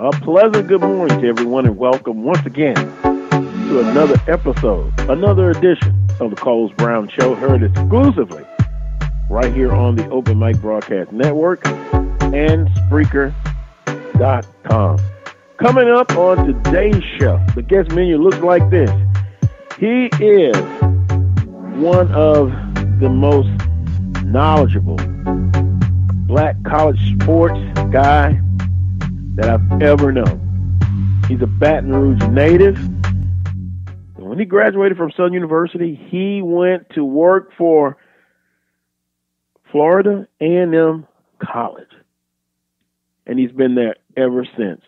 A pleasant good morning to everyone and welcome once again to another episode, another edition of the Carlos Brown Show, heard exclusively right here on the Open Mic Broadcast Network and Spreaker.com. Coming up on today's show, the guest menu looks like this. He is one of the most knowledgeable black college sports guy that I've ever known. He's a Baton Rouge native. And when he graduated from Southern University, he went to work for Florida A&M College. And he's been there ever since.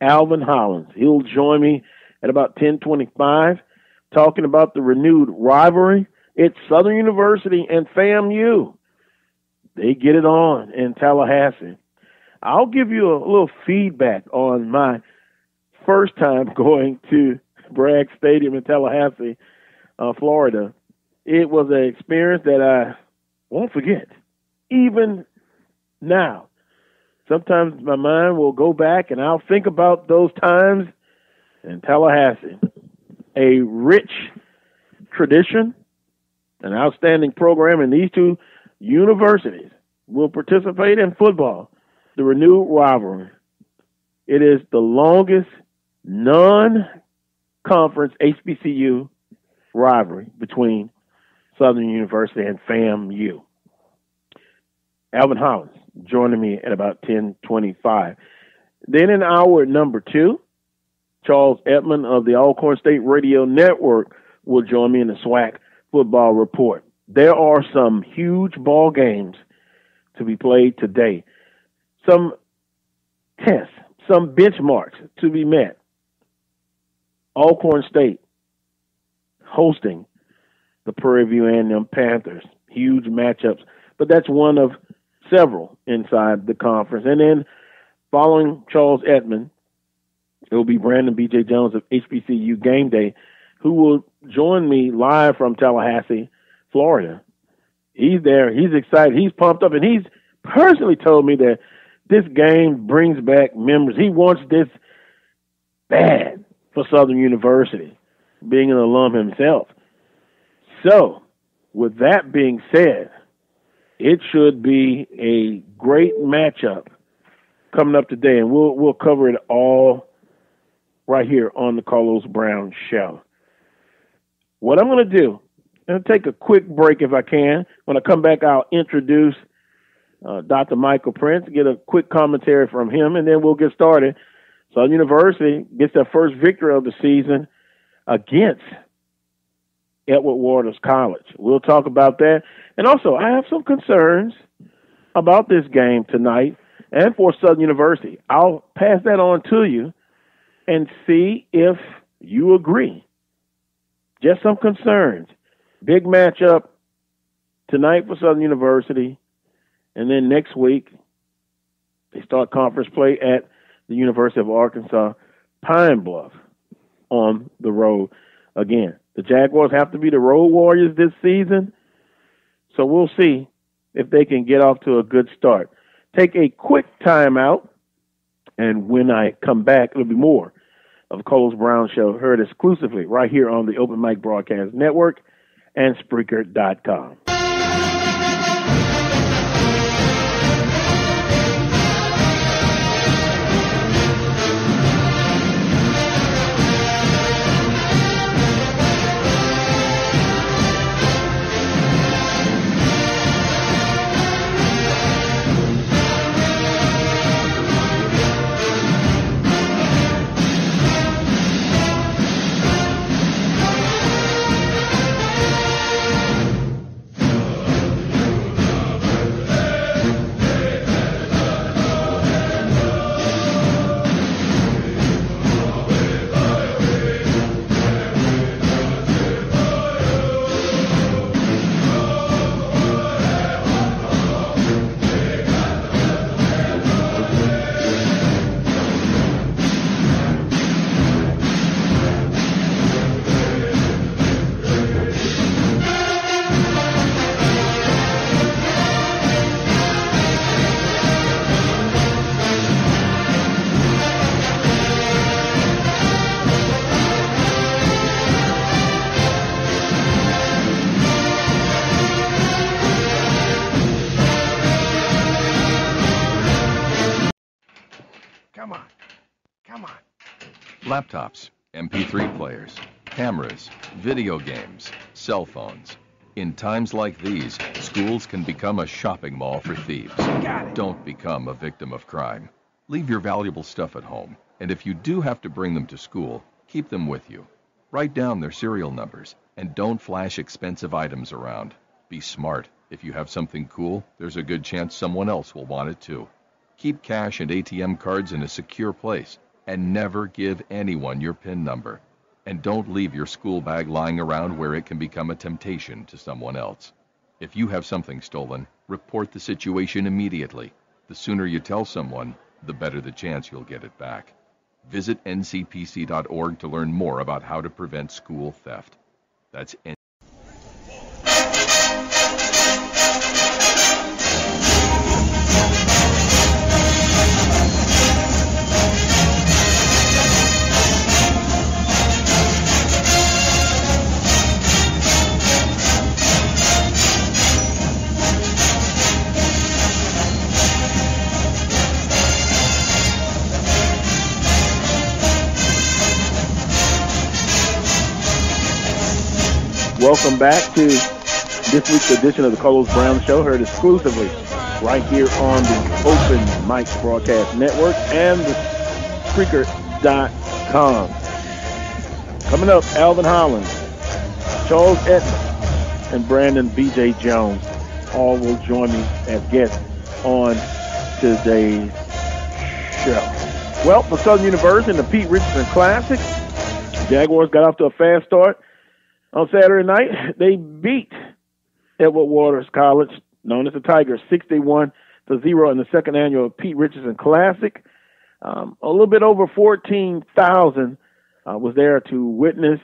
Alvin Hollins. He'll join me at about 10:25 talking about the renewed rivalry. It's Southern University and FAMU. They get it on in Tallahassee. I'll give you a little feedback on my first time going to Bragg Stadium in Tallahassee, Florida. It was an experience that I won't forget, even now. Sometimes my mind will go back and I'll think about those times in Tallahassee. A rich tradition, an outstanding program, and these two universities will participate in football. The renewed rivalry. It is the longest non-conference HBCU rivalry between Southern University and FAMU. Alvin Hollins joining me at about 10:25. Then in hour number 2, Charles Edmond of the Alcorn State Radio Network will join me in the SWAC Football Report. There are some huge ball games to be played today. Some tests, some benchmarks to be met. Alcorn State hosting the Prairie View A&M Panthers. Huge matchups, but that's one of several inside the conference. And then following Charles Edmond, it will be Brandon B.J. Jones of HBCU Game Day, who will join me live from Tallahassee, Florida. He's there. He's excited. He's pumped up, and he's personally told me that this game brings back memories. He wants this bad for Southern University, being an alum himself. So, with that being said, it should be a great matchup coming up today, and we'll cover it all right here on the Carlos Brown Show. What I'm going to do, I'm going to take a quick break if I can. When I come back, I'll introduce Dr. Michael Prince, get a quick commentary from him, and then we'll get started. Southern University gets their first victory of the season against Edward Waters College. We'll talk about that. And also, I have some concerns about this game tonight and for Southern University. I'll pass that on to you and see if you agree. Just some concerns. Big matchup tonight for Southern University. And then next week, they start conference play at the University of Arkansas, Pine Bluff, on the road again. The Jaguars have to be the road warriors this season, so we'll see if they can get off to a good start. Take a quick timeout, and when I come back, it'll be more of the Carlos Brown Show, heard exclusively right here on the Open Mic Broadcast Network and Spreaker.com. Come on. Come on. Laptops, MP3 players, cameras, video games, cell phones. In times like these, schools can become a shopping mall for thieves. Don't become a victim of crime. Leave your valuable stuff at home, and if you do have to bring them to school, keep them with you. Write down their serial numbers, and don't flash expensive items around. Be smart. If you have something cool, there's a good chance someone else will want it too. Keep cash and ATM cards in a secure place, and never give anyone your PIN number. And don't leave your school bag lying around where it can become a temptation to someone else. If you have something stolen, report the situation immediately. The sooner you tell someone, the better the chance you'll get it back. Visit ncpc.org to learn more about how to prevent school theft. That's Welcome back to this week's edition of the Carlos Brown Show, heard exclusively right here on the Open Mic Broadcast Network and the Spreaker.com. Coming up, Alvin Hollins, Charles Edmonds, and Brandon B.J. Jones all will join me as guests on today's show. Well, for Southern University and the Pete Richardson Classic, Jaguars got off to a fast start. On Saturday night, they beat Edward Waters College, known as the Tigers, 61-0 in the second annual Pete Richardson Classic. A little bit over 14,000 was there to witness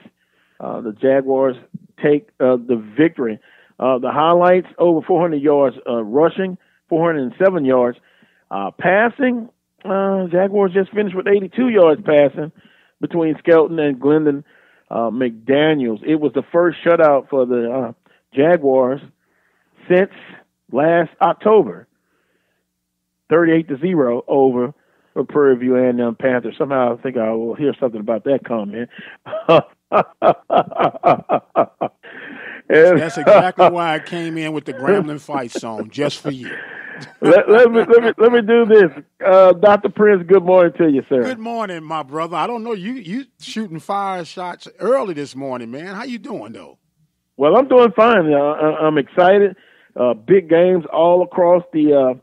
the Jaguars take the victory. The highlights, over 400 yards rushing, 407 yards passing. Jaguars just finished with 82 yards passing between Skelton and Glendon McDaniels. It was the first shutout for the Jaguars since last October, 38-0 over Prairie View A&M Panthers. Somehow I think I will hear something about that comment. That's exactly why I came in with the Gremlin fight song, just for you. let me do this. Dr. Prince, good morning to you, sir. Good morning, my brother. I don't know, you shooting fire shots early this morning, man. How you doing, though? Well, I'm doing fine. I'm excited. Big games all across the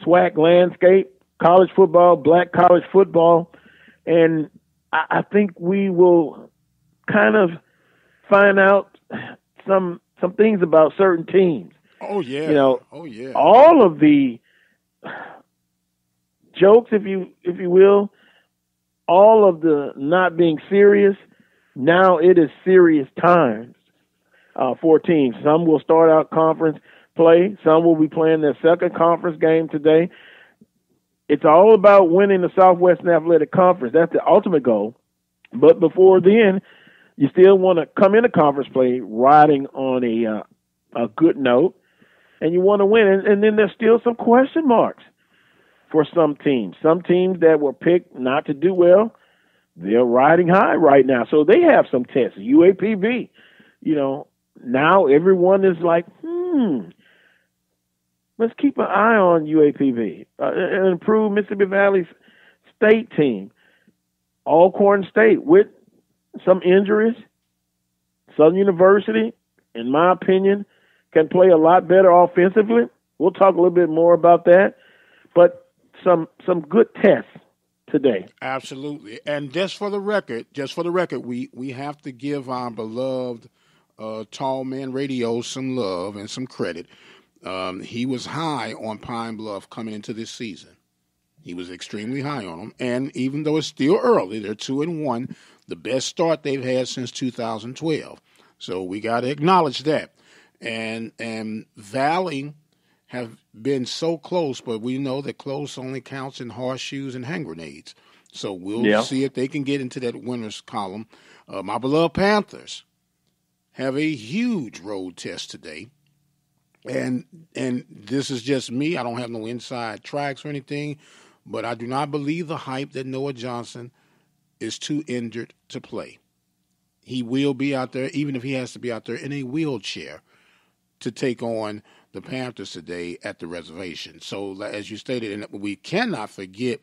SWAC landscape, college football, black college football, and I think we will kind of find out some things about certain teams. Oh, yeah. You know, oh, yeah. All of the jokes, if you will, all of the not being serious, now it is serious times for teams. Some will start out conference play. Some will be playing their second conference game today. It's all about winning the Southwestern Athletic Conference. That's the ultimate goal. But before then, you still want to come into conference play riding on a good note, and you want to win. And then there's still some question marks for some teams. Some teams that were picked not to do well, they're riding high right now. So they have some tests. UAPB, now everyone is like, let's keep an eye on UAPB. An improved Mississippi Valley State team. Alcorn State with some injuries. Southern University, in my opinion, can play a lot better offensively. We'll talk a little bit more about that. But some good tests today. Absolutely. And just for the record, we have to give our beloved Tall Man Radio some love and some credit. He was high on Pine Bluff coming into this season. He was extremely high on them. And even though it's still early, they're 2-1, the best start they've had since 2012. So we got to acknowledge that. And Valley have been so close, but we know that close only counts in horseshoes and hand grenades. So we'll see if they can get into that winners column. My beloved Panthers have a huge road test today. And this is just me. I don't have no inside tracks or anything. But I do not believe the hype that Noah Johnson is too injured to play. He will be out there, even if he has to be out there in a wheelchair, to take on the Panthers today at the reservation. So, as you stated, and we cannot forget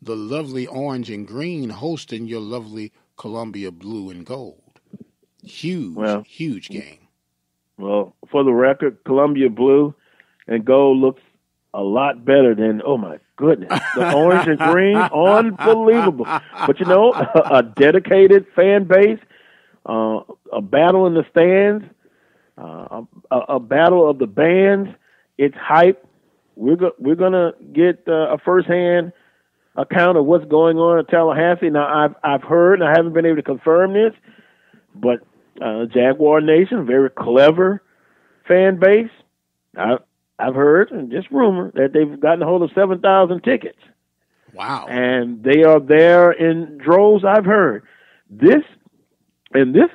the lovely orange and green hosting your lovely Columbia blue and gold. Huge game. Well, for the record, Columbia blue and gold looks a lot better than, oh my goodness, the orange and green, unbelievable. But a dedicated fan base, a battle in the stands, a battle of the bands. It's hype. We're gonna get a firsthand account of what's going on in Tallahassee. Now I've heard, and I haven't been able to confirm this, but Jaguar Nation, very clever fan base. I've heard, and just rumor, that they've gotten a hold of 7,000 tickets. Wow! And they are there in droves. I've heard this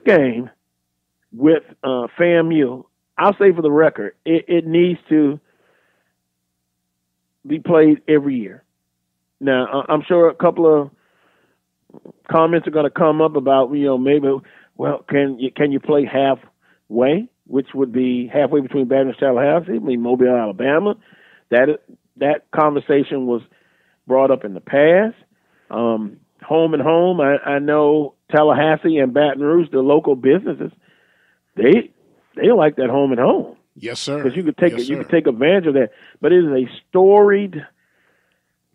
game with FAMU. I'll say for the record, it needs to be played every year. Now, I'm sure a couple of comments are going to come up about, maybe, well, can you play halfway, which would be halfway between Baton Rouge and Tallahassee, Mobile, Alabama. That conversation was brought up in the past. Home and home, I know Tallahassee and Baton Rouge, the local businesses, they like that home and home. Yes, sir. Because you could take advantage of that. But it is a storied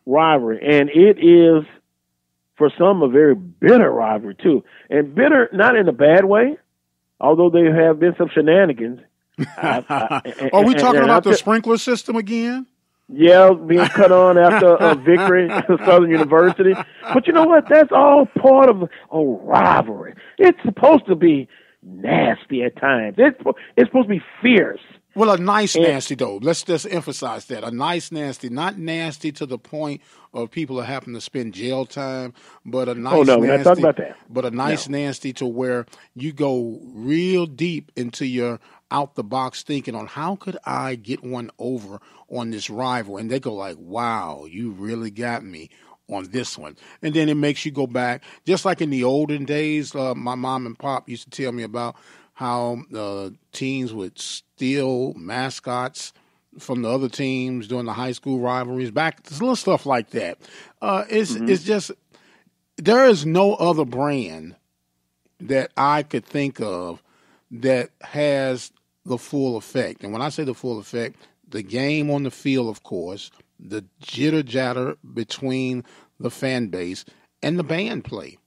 rivalry, and it is, for some, a very bitter rivalry too. And bitter, not in a bad way, although there have been some shenanigans. Are we talking about the sprinkler system again? Yeah, being cut on after a victory at Southern University. But you know what? That's all part of a rivalry. It's supposed to be nasty at times. It's supposed to be fierce. Well, a nice nasty, though. Let's just emphasize that. A nice nasty, not nasty to the point of people are having to spend jail time, but a nice nasty. We're not talking about that. But a nice nasty to where you go real deep into your out-the-box thinking on how could I get one over on this rival. And they go like, wow, you really got me on this one. And then it makes you go back. Just like in the olden days, my mom and pop used to tell me about how teams would steal mascots from the other teams during the high school rivalries. Back, little stuff like that. It's just, there is no other brand that I could think of that has the full effect. And when I say the full effect, the game on the field, of course, the jitter-jatter between the fan base and the band play.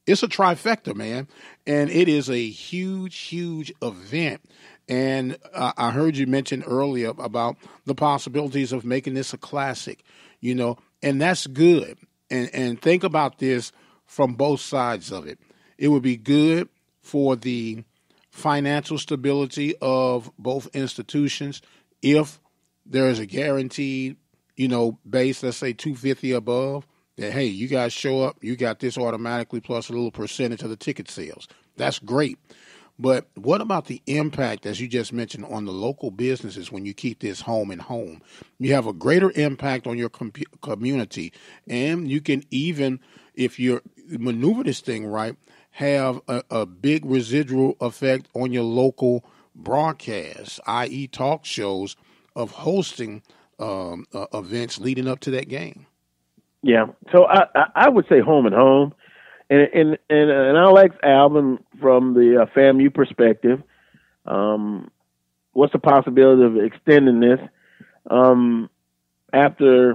It's a trifecta, man, and it is a huge, huge event. And I heard you mention earlier about the possibilities of making this a classic, and that's good. And think about this from both sides of it. It would be good for the financial stability of both institutions if there is a guaranteed, base, let's say 250 above, that, hey, you guys show up, you got this automatically plus a little percentage of the ticket sales. That's great. But what about the impact, as you just mentioned, on the local businesses when you keep this home and home? You have a greater impact on your community, and you can even, if you maneuver this thing right, have a big residual effect on your local broadcasts, i.e. talk shows, of hosting events leading up to that game. Yeah, so I would say home and home, and I'll ask Alvin from the FAMU perspective. What's the possibility of extending this after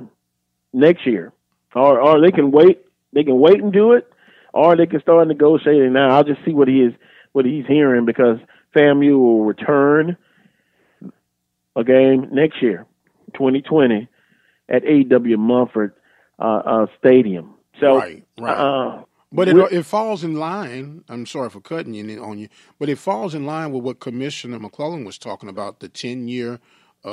next year, or they can wait? They can wait and do it, or they can start negotiating now. I'll just see what he's hearing, because FAMU will return a game next year, 2020, at A.W. Mumford Stadium. So, right. But it falls in line. I'm sorry for cutting on you, but it falls in line with what Commissioner McClellan was talking about, the 10-year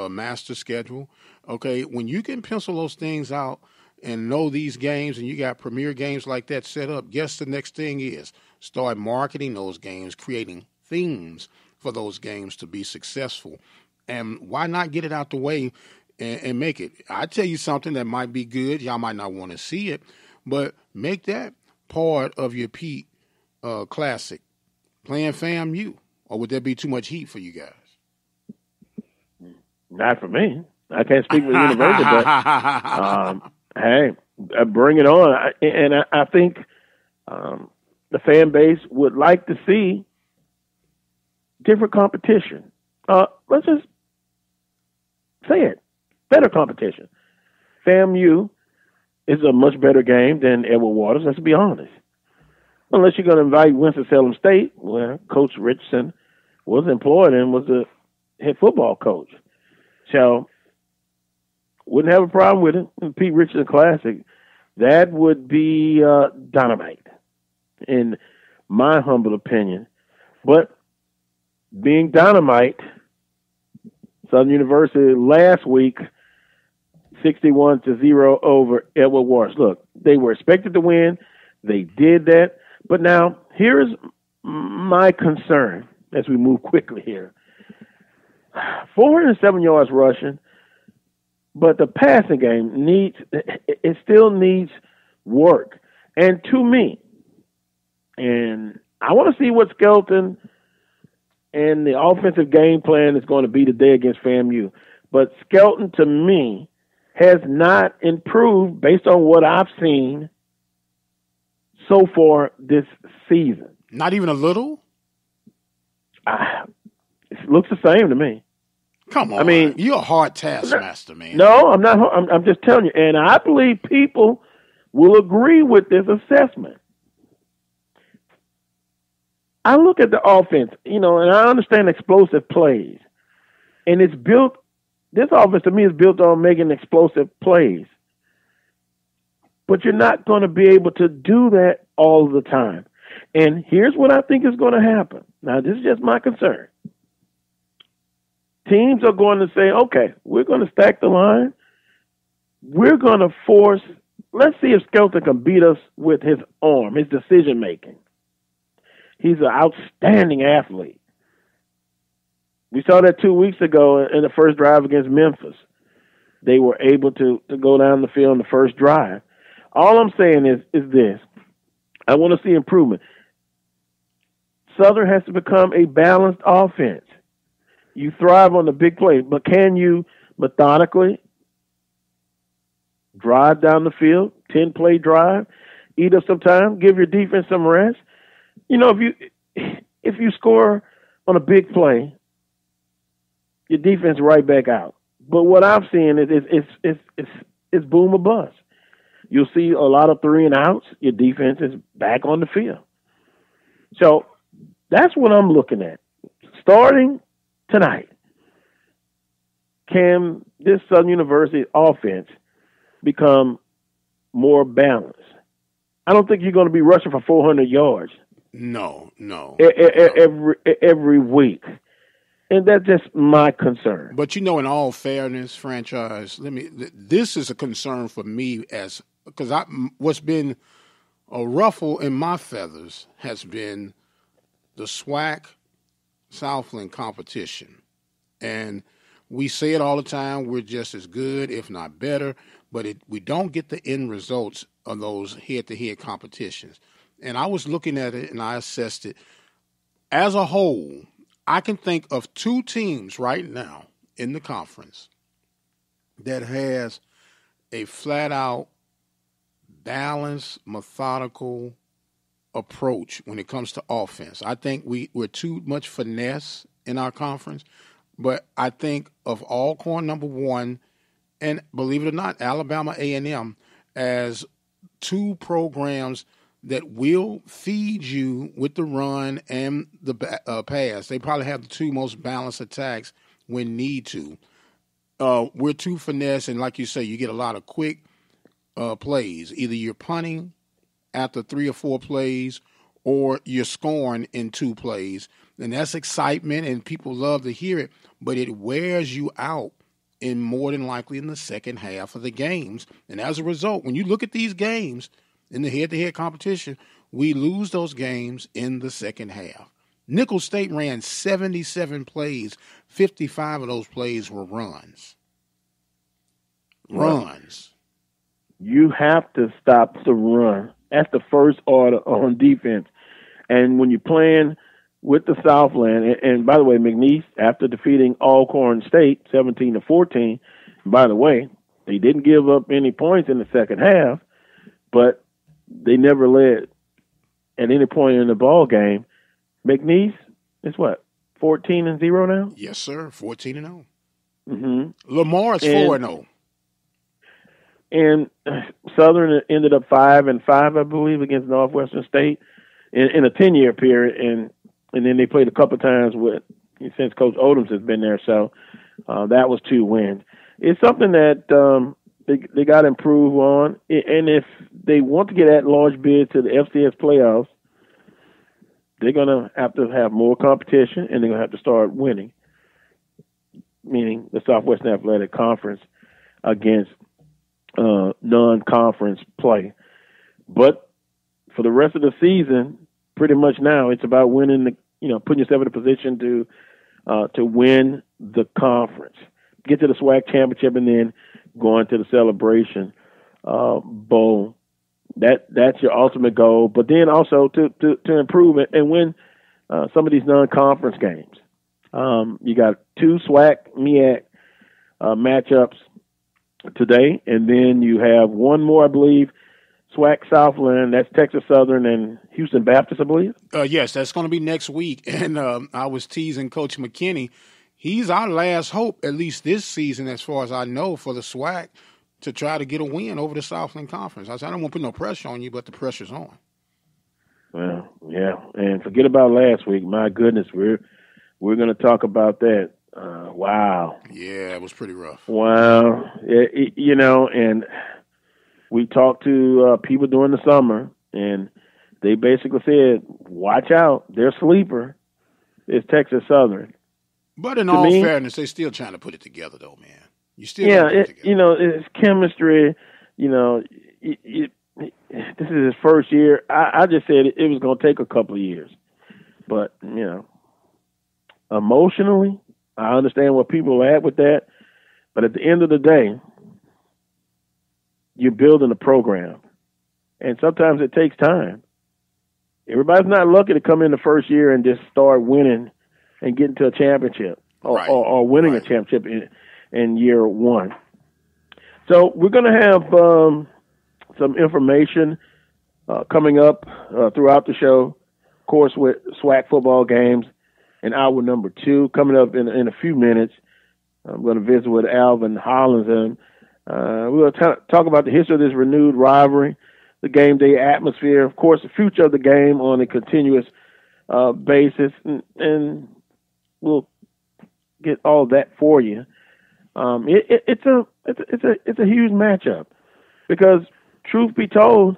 master schedule. Okay, when you can pencil those things out and know these games, and you got premier games like that set up, guess the next thing is start marketing those games, creating themes for those games to be successful. And why not get it out the way and make it. I tell you something that might be good. Y'all might not want to see it, but make that part of your Pete Classic, playing FAMU. Or would there be too much heat for you guys? Not for me. I can't speak for the university, but hey, bring it on. I think the fan base would like to see different competition. Let's just say it. Better competition. FAMU is a much better game than Edward Waters, let's be honest. Unless you're going to invite Winston-Salem State, where Coach Richardson was employed and was the head football coach. So, wouldn't have a problem with it. The Pete Richardson Classic, that would be dynamite, in my humble opinion. But being dynamite, Southern University last week, 61-0 over Edward Waters. Look, they were expected to win. They did that. But now, here's my concern as we move quickly here. 407 yards rushing, but the passing game still needs work. And to me, and I want to see what Skelton and the offensive game plan is going to be today against FAMU. But Skelton, to me, has not improved based on what I've seen so far this season. Not even a little? It looks the same to me. Come on. I mean, you're a hard taskmaster, man. No, I'm not. I'm just telling you. And I believe people will agree with this assessment. I look at the offense, and I understand explosive plays. And this offense to me is built on making explosive plays. But you're not going to be able to do that all the time. And here's what I think is going to happen. Now, this is just my concern. Teams are going to say, okay, we're going to stack the line. We're going to force, let's see if Skelton can beat us with his arm, his decision-making. He's an outstanding athlete. We saw that 2 weeks ago in the first drive against Memphis. They were able to go down the field in the first drive. All I'm saying is this. I want to see improvement. Southern has to become a balanced offense. You thrive on the big play, but can you methodically drive down the field, 10-play drive, eat up some time, give your defense some rest? If you score on a big play, your defense right back out. But what I'm seeing is it's boom or bust. You'll see a lot of 3 and outs. Your defense is back on the field. So that's what I'm looking at. Starting tonight, can this Southern University offense become more balanced? I don't think you're going to be rushing for 400 yards. No. Every week. And that's just my concern. But in all fairness, franchise, this is a concern for me because what's been a ruffle in my feathers has been the SWAC Southland competition. And we say it all the time, we're just as good, if not better, but we don't get the end results of those head-to-head competitions. And I was looking at it and I assessed it. As a whole, I can think of 2 teams right now in the conference that has a flat-out balanced, methodical approach when it comes to offense. I think we're too much finesse in our conference, but I think of Alcorn, number 1, and believe it or not, Alabama A&M as 2 programs that will feed you with the run and the pass. They probably have the 2 most balanced attacks when need to. We're too finesse, and like you say, you get a lot of quick plays. Either you're punting after 3 or 4 plays, or you're scoring in 2 plays. And that's excitement, and people love to hear it, but it wears you out in more than likely in the second half of the games. And as a result, when you look at these games in the head-to-head competition, we lose those games in the second half. Nicholls State ran 77 plays. 55 of those plays were runs. you have to stop the run. That's the first order on defense. And when you're playing with the Southland, and by the way, McNeese, after defeating Alcorn State 17-14, by the way, they didn't give up any points in the second half, but they never led at any point in the ball game. McNeese is what, 14-0 now? Yes, sir, 14-0. Mm-hmm. Lamar's 4-0. And Southern ended up 5-5, I believe, against Northwestern State in a 10-year period, and then they played a couple of times since Coach Odoms has been there. So that was 2 wins. It's something that they got to improve on, and if they want to get at large bid to the FCS playoffs, they're going to have more competition, and they're going to have to start winning, meaning the Southwestern Athletic Conference against non-conference play. But for the rest of the season, pretty much now it's about winning putting yourself in a position to win the conference, get to the SWAC championship, and then going to the Celebration Bowl. That's your ultimate goal. But then also to improve it and win some of these non-conference games. You got 2 SWAC MEAC matchups today, and then you have one more, I believe, SWAC Southland. That's Texas Southern and Houston Baptist, I believe. Yes, that's going to be next week. And I was teasing Coach McKinney. He's our last hope, at least this season, as far as I know, for the SWAC to try to get a win over the Southland Conference. I said, I don't want to put no pressure on you, but the pressure's on. Well, yeah, and forget about last week. My goodness, we're going to talk about that. Wow. Yeah, it was pretty rough. Wow. And we talked to people during the summer, and they basically said, watch out, their sleeper is Texas Southern. But in all fairness, they're still trying to put it together, though, man. You still put it together. It's chemistry. This is his first year. I just said it was going to take a couple of years. But, emotionally, I understand where people are at with that. But at the end of the day, you're building a program. And sometimes it takes time. Everybody's not lucky to come in the first year and just start winning and getting to a championship or winning a championship in year one. So we're going to have some information coming up throughout the show, of course, with SWAC football games in hour number 2. Coming up in a few minutes, I'm going to visit with Alvin Hollins, and we'll talk about the history of this renewed rivalry, the game day atmosphere, of course, the future of the game on a continuous basis, and we'll get all that for you. It's a huge matchup because, truth be told,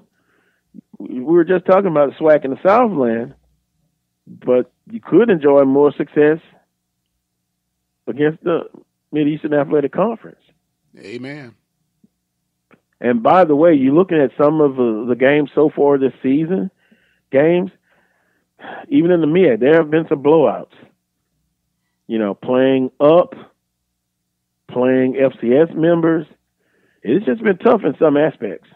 we were just talking about the SWAC in the Southland, but you could enjoy more success against the Mid-Eastern Athletic Conference. Amen. And by the way, you're looking at some of the games so far this season, even in the MEAC, there have been some blowouts. Playing up, playing FCS members. It's just been tough in some aspects.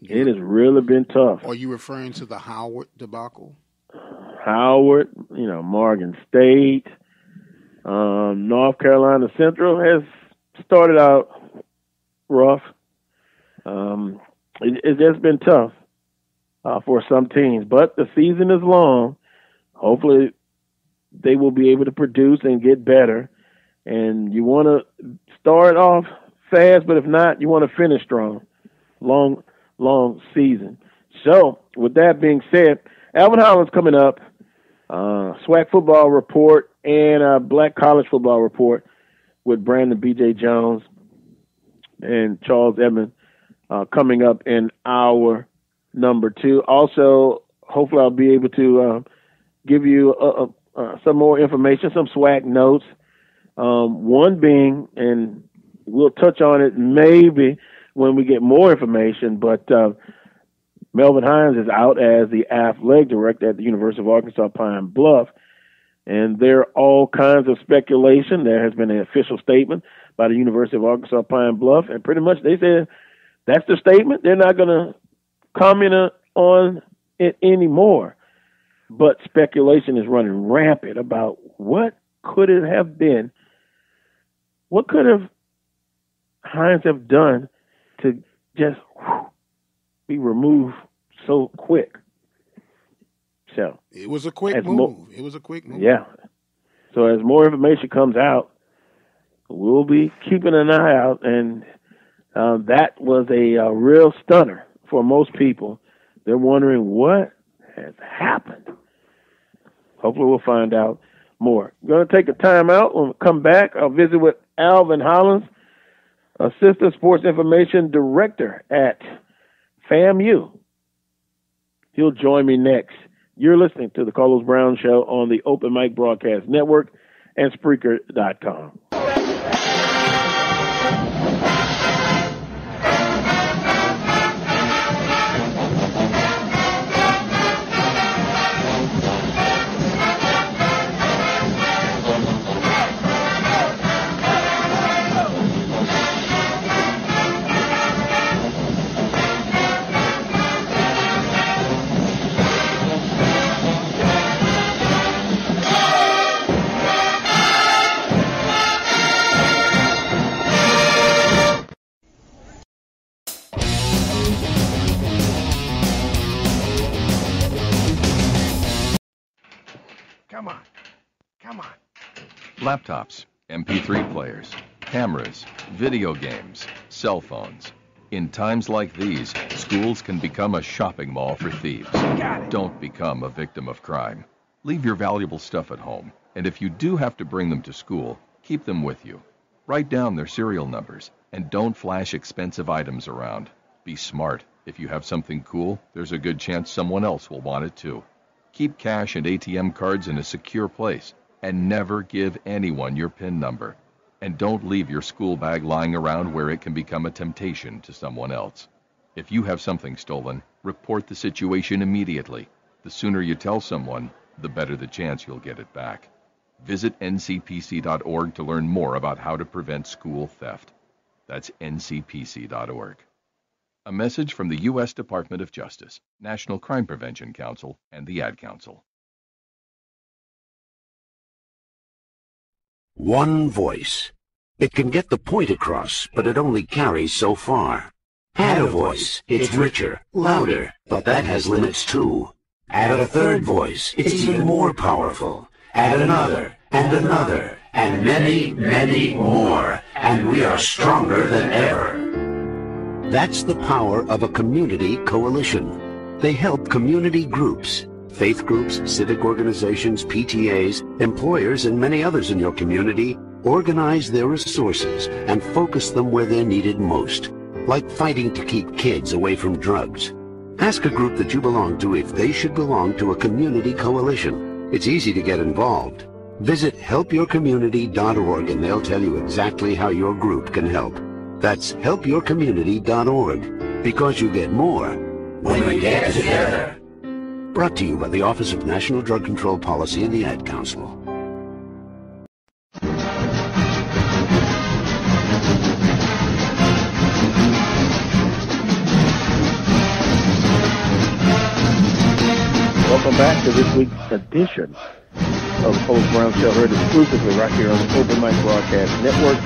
It has really been tough. Are you referring to the Howard debacle? Howard, Morgan State, North Carolina Central has started out rough. It's just been tough for some teams, but the season is long. Hopefully they will be able to produce and get better. And you want to start off fast, but if not, you want to finish strong. Long season. So, with that being said, Alvin Hollins coming up, SWAC football report and Black college football report with Brandon B.J. Jones and Charles Edmond coming up in hour number 2. Also, hopefully I'll be able to give you some more information, some SWAC notes. One being, and we'll touch on it maybe when we get more information, but Melvin Hines is out as the athletic director at the University of Arkansas Pine Bluff, and there are all kinds of speculation. There has been an official statement by the University of Arkansas Pine Bluff, and pretty much they said That's the statement. They're not going to comment on it anymore. But speculation is running rampant about what could it have been. What could have Hines have done to just be removed so quick? So it was a quick move. It was a quick move. Yeah. So as more information comes out, we'll be keeping an eye out, and that was a real stunner for most people. They're wondering what has happened. Hopefully we'll find out more. We're going to take a time out. When we come back, I'll visit with Alvin Hollins, Assistant Sports Information Director at FAMU. He'll join me next. You're listening to the Carlos Brown Show on the Open Mic Broadcast Network and Spreaker.com. Laptops, MP3 players, cameras, video games, cell phones. In times like these, schools can become a shopping mall for thieves. Don't become a victim of crime. Leave your valuable stuff at home, and if you do have to bring them to school, keep them with you. Write down their serial numbers, and don't flash expensive items around. Be smart. If you have something cool, there's a good chance someone else will want it too. Keep cash and ATM cards in a secure place, and never give anyone your PIN number. And don't leave your school bag lying around where it can become a temptation to someone else. If you have something stolen, report the situation immediately. The sooner you tell someone, the better the chance you'll get it back. Visit ncpc.org to learn more about how to prevent school theft. That's ncpc.org. A message from the U.S. Department of Justice, National Crime Prevention Council, and the Ad Council. One voice. It can get the point across, but it only carries so far. Add a voice. It's richer, louder, but that has limits too. Add a third voice. It's even more powerful. Add another, and many, many more. And we are stronger than ever. That's the power of a community coalition. They help community groups, faith groups, civic organizations, PTAs, employers, and many others in your community organize their resources and focus them where they're needed most, like fighting to keep kids away from drugs. Ask a group that you belong to if they should belong to a community coalition. It's easy to get involved. Visit helpyourcommunity.org and they'll tell you exactly how your group can help. That's helpyourcommunity.org, because you get more when we get together. Brought to you by the Office of National Drug Control Policy and the Ad Council. Welcome back to this week's edition of the Carlos Brown Show, heard exclusively right here on the Open Mic Broadcast Network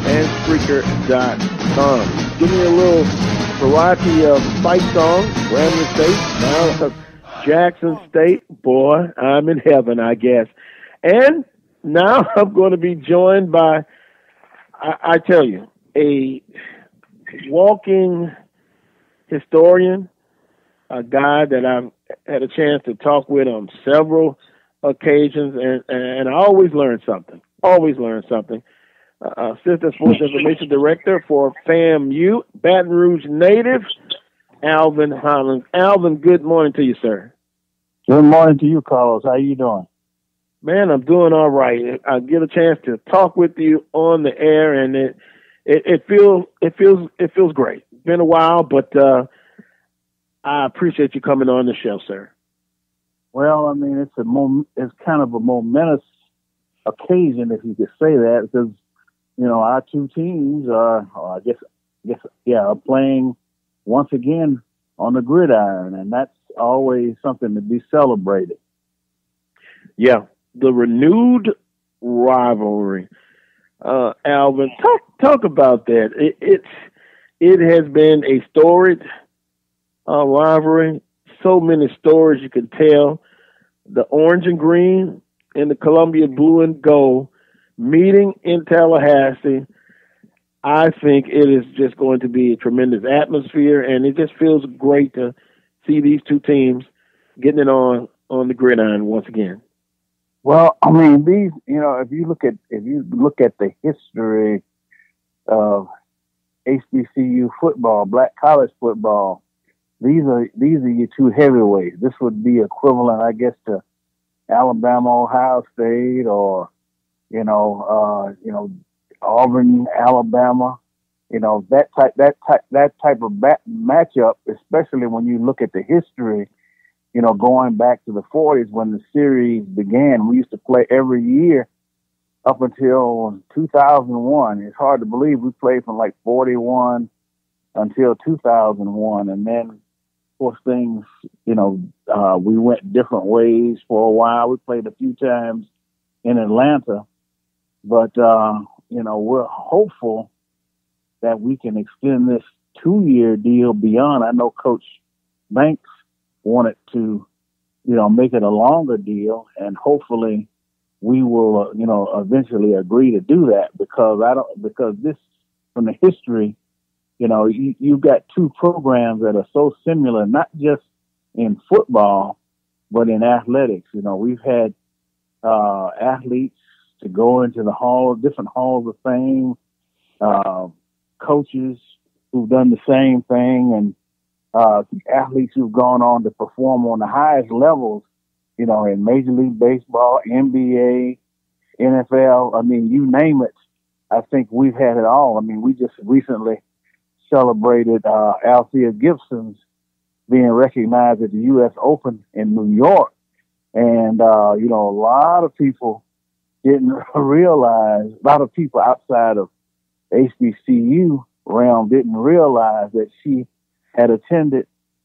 and Spreaker.com. Give me a little variety of fight songs. Grambling State, now Jackson State. Boy, I'm in heaven, I guess. And now I'm going to be joined by, I tell you, a walking historian, a guy that I've had a chance to talk with on several occasions, and I always learn something. Assistant Sports Information Director for FAMU, Baton Rouge native, Alvin Hollins. Alvin, good morning to you, sir. Good morning to you, Carlos. How you doing? Man, I'm doing all right. I get a chance to talk with you on the air, and it feels great. It's been a while, but I appreciate you coming on the show, sir. Well, I mean, it's kind of a momentous occasion, if you could say that, because our two teams are playing once again on the gridiron, and that's always something to be celebrated. Yeah, the renewed rivalry. Alvin, talk about that. It has been a storied rivalry. So many stories you can tell. The orange and green and the Columbia blue and gold meeting in Tallahassee. I think it is just going to be a tremendous atmosphere, and it just feels great to see these two teams getting it on the gridiron once again. Well, I mean, these, if you look at the history of HBCU football, black college football, these are your two heavyweights. This would be equivalent, I guess, to Alabama, Ohio State, or Auburn, Alabama. That type of matchup, especially when you look at the history. Going back to the 40s when the series began, we used to play every year up until 2001. It's hard to believe we played from like 41 until 2001. And then, of course, things, we went different ways for a while. We played a few times in Atlanta. But, we're hopeful that we can extend this 2-year deal beyond. I know Coach Banks wanted to, make it a longer deal, and hopefully we will, eventually agree to do that because this, from the history, you've got two programs that are so similar, not just in football, but in athletics. We've had athletes to go into the different halls of fame, coaches who've done the same thing, and athletes who've gone on to perform on the highest levels, in Major League Baseball, NBA, NFL. I mean, you name it. I think we've had it all. I mean, we just recently celebrated Althea Gibson's being recognized at the U.S. Open in New York. And, a lot of people didn't realize, a lot of people outside of HBCU realm didn't realize that she had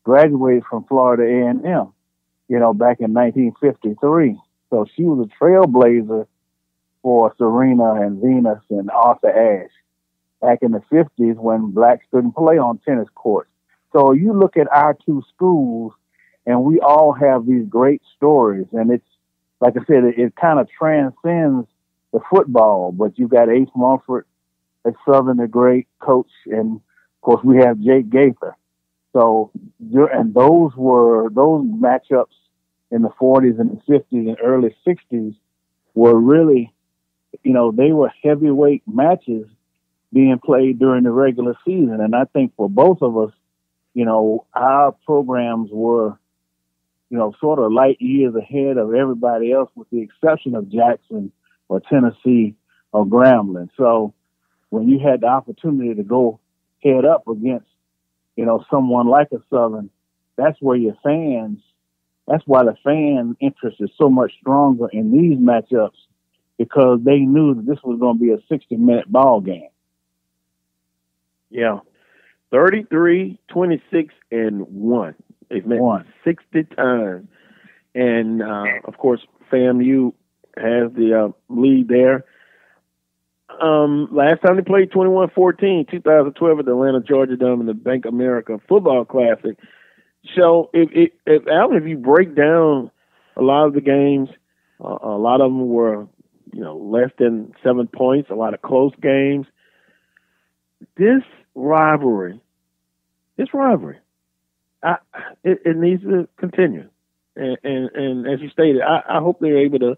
graduated from Florida A&M, back in 1953. So she was a trailblazer for Serena and Venus and Arthur Ashe back in the 50s when blacks couldn't play on tennis courts. So you look at our two schools, and we all have these great stories. And it's, like I said, it kind of transcends the football. But you got Ace Mumford at Southern, a great coach, and of course we have Jake Gaither. So, and those matchups in the 40s and the 50s and early 60s were really, they were heavyweight matches being played during the regular season. And I think for both of us, our programs were, sort of light years ahead of everybody else, with the exception of Jackson or Tennessee or Grambling. So when you had the opportunity to go head up against, someone like a Southern, that's why the fan interest is so much stronger in these matchups, because they knew that this was going to be a 60-minute ball game. Yeah. 33, 26, and 1. They've met 60 times. And, of course, FAMU has the lead there. Last time they played 21-14, 2012 at the Atlanta Georgia Dome in the Bank America Football Classic. So, if you break down a lot of the games, a lot of them were, less than 7 points, a lot of close games. This rivalry, it needs to continue. And as you stated, I hope they're able to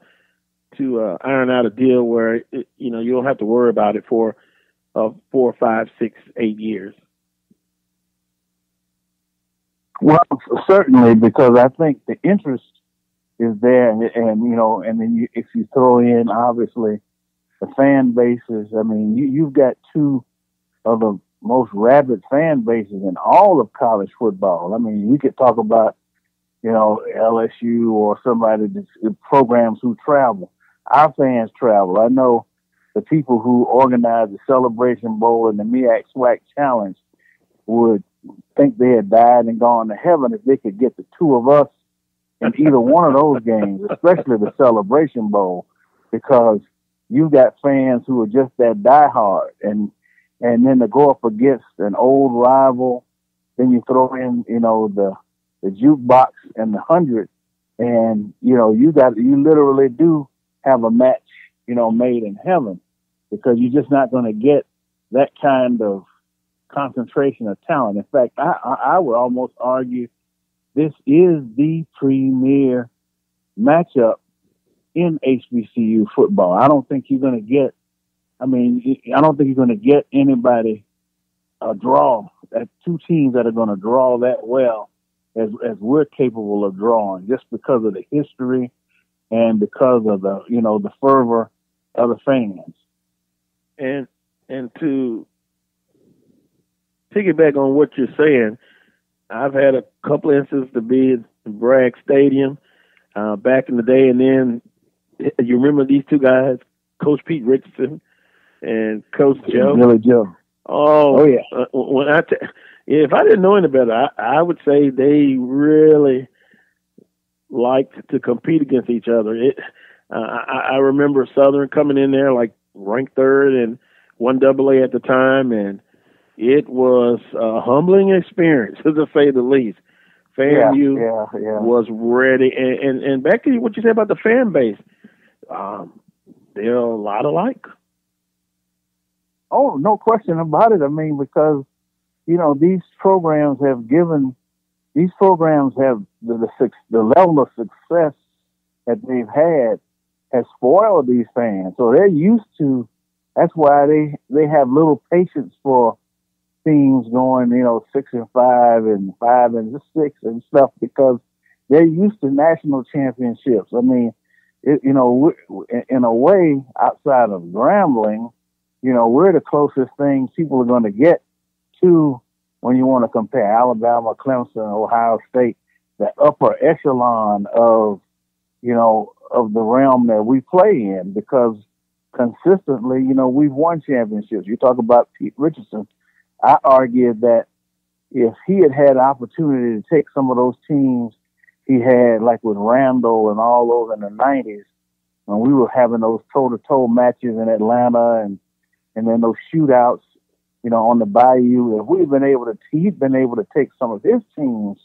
iron out a deal where you don't have to worry about it for 4, 5, 6, 8 years. Well, certainly, because I think the interest is there, and then if you throw in obviously the fan bases. I mean, you've got two of the most rabid fan bases in all of college football. I mean, we could talk about LSU or somebody that's programs who travel. Our fans travel. I know the people who organize the Celebration Bowl and the MEAC SWAC Challenge would think they had died and gone to heaven if they could get the two of us in either one of those games, especially the Celebration Bowl, because you got fans who are just that diehard, and then to go up against an old rival, then you throw in, the jukebox and the 100, and you literally do have a match, made in heaven, because you're just not going to get that kind of concentration of talent. In fact, I would almost argue this is the premier matchup in HBCU football. I don't think you're going to get, anybody draw, two teams that are going to draw that well as we're capable of drawing, just because of the history and because of the fervor of the fans. And to piggyback on what you're saying, I've had a couple of instances to be in Bragg Stadium back in the day, and then you remember these two guys, Coach Pete Richardson and Coach Joe. Billy Joe. Oh yeah. If I didn't know any better, I would say they really liked to compete against each other. I remember Southern coming in there like ranked third and 1AA at the time, and it was a humbling experience, to say the least. FAMU was ready. And back to what you said about the fan base, they're a lot alike. Oh, no question about it. I mean, because, these programs have the level of success that they've had has spoiled these fans. So they're used to, that's why they have little patience for teams going, 6-5 and 5-6 and stuff, because they're used to national championships. I mean, in a way, outside of Grambling, we're the closest thing people are going to get to when you want to compare Alabama, Clemson, Ohio State, the upper echelon of the realm that we play in, because consistently, we've won championships. You talk about Pete Richardson. I argued that if he had had an opportunity to take some of those teams he had, like with Randall and all those in the 90s, when we were having those toe-to-toe matches in Atlanta and then those shootouts, on the Bayou, if he'd been able to take some of his teams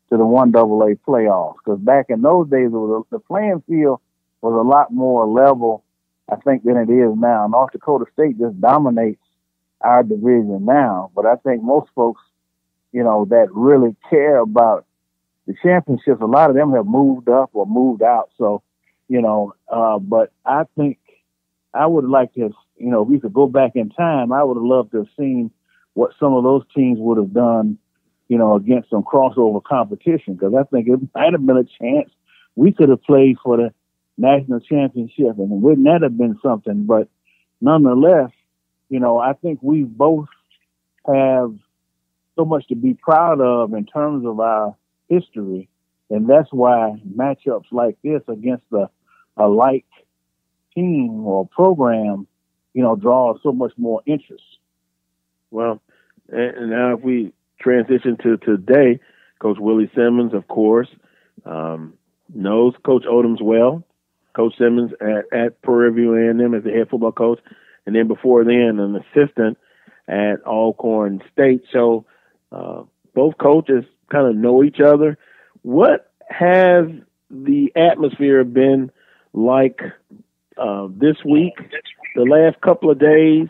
to the 1AA playoffs, because back in those days, the playing field was a lot more level, I think, than it is now. North Dakota State just dominates our division now, but I think most folks, that really care about the championships, a lot of them have moved up or moved out. So, but I think I would like to, if we could go back in time, I would have loved to have seen what some of those teams would have done, against some crossover competition, because I think it might have been a chance we could have played for the national championship, and wouldn't that have been something? But nonetheless, I think we both have so much to be proud of in terms of our history, and that's why matchups like this against a like team or program, draw so much more interest. Well, and now if we transition to today, Coach Willie Simmons, of course, knows Coach Odoms well. Coach Simmons at Prairie View A&M as the head football coach, and then before then an assistant at Alcorn State. So both coaches kind of know each other. What has the atmosphere been like this week, the last couple of days,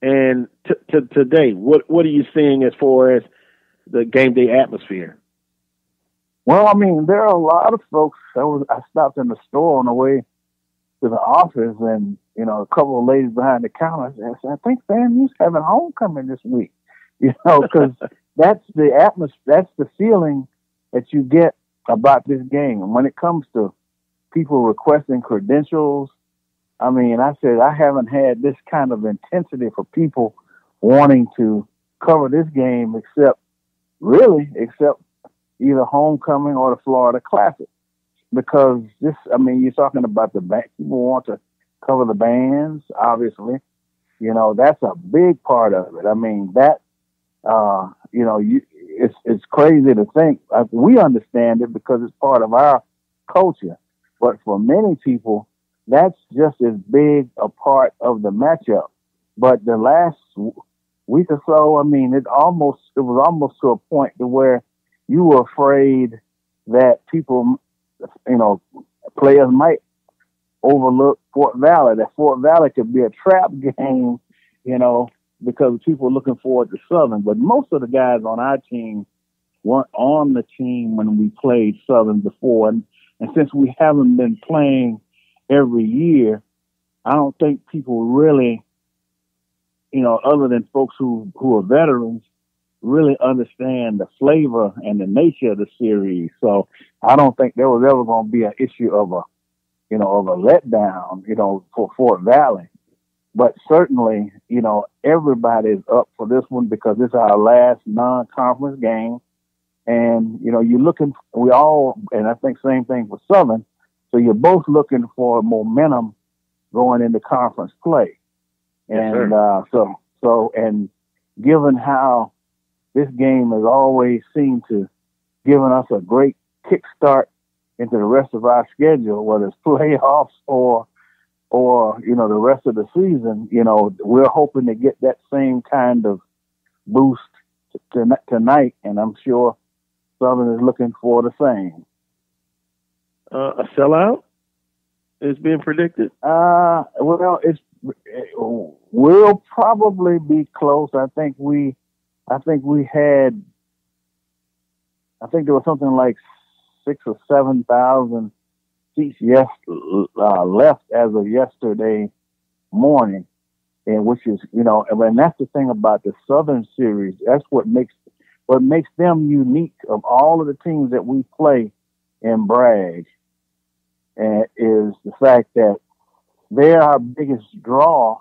and today? What are you seeing as far as the game day atmosphere? Well, I mean, there are a lot of folks. I stopped in the store on the way to the office, and a couple of ladies behind the counter said, "I think FAMU's having homecoming this week." Because that's the atmosphere, that's the feeling that you get about this game. And when it comes to people requesting credentials, I mean, I said I haven't had this kind of intensity for people wanting to cover this game except either homecoming or the Florida Classic. Because you're talking about the band. People want to cover the bands, obviously. That's a big part of it. I mean, that, it's crazy to think. We understand it because it's part of our culture, but for many people, that's just as big a part of the matchup. But the last week or so, I mean, it was almost to a point to where you were afraid that people, players might overlook Fort Valley. That Fort Valley could be a trap game, because people are looking forward to Southern. But most of the guys on our team weren't on the team when we played Southern before. And since we haven't been playing every year, I don't think people really, other than folks who are veterans, really understand the flavor and the nature of the series. So I don't think there was ever going to be an issue of a letdown, for Fort Valley. But certainly, everybody's up for this one because it's our last non-conference game. And, and I think same thing for Southern. So you're both looking for momentum going into conference play. And and given how this game has always seemed to given us a great kickstart into the rest of our schedule, whether it's playoffs or the rest of the season, we're hoping to get that same kind of boost tonight, and I'm sure Southern is looking for the same. A sellout is being predicted. We'll probably be close. I think there was something like 6,000 or 7,000 seats left as of yesterday morning, and which is and that's the thing about the Southern series. That's what makes them unique of all of the teams that we play in Bragg, and is the fact that they're our biggest draw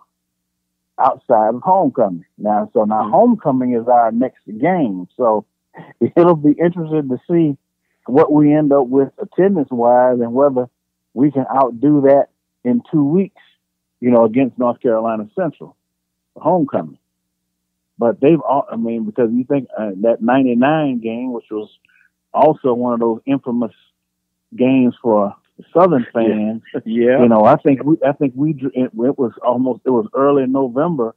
outside of homecoming. Now homecoming is our next game, so it'll be interesting to see what we end up with attendance-wise and whether we can outdo that in 2 weeks, against North Carolina Central, homecoming. But because you think that 99 game, which was also one of those infamous games for Southern fans. Yeah. I think it was early November,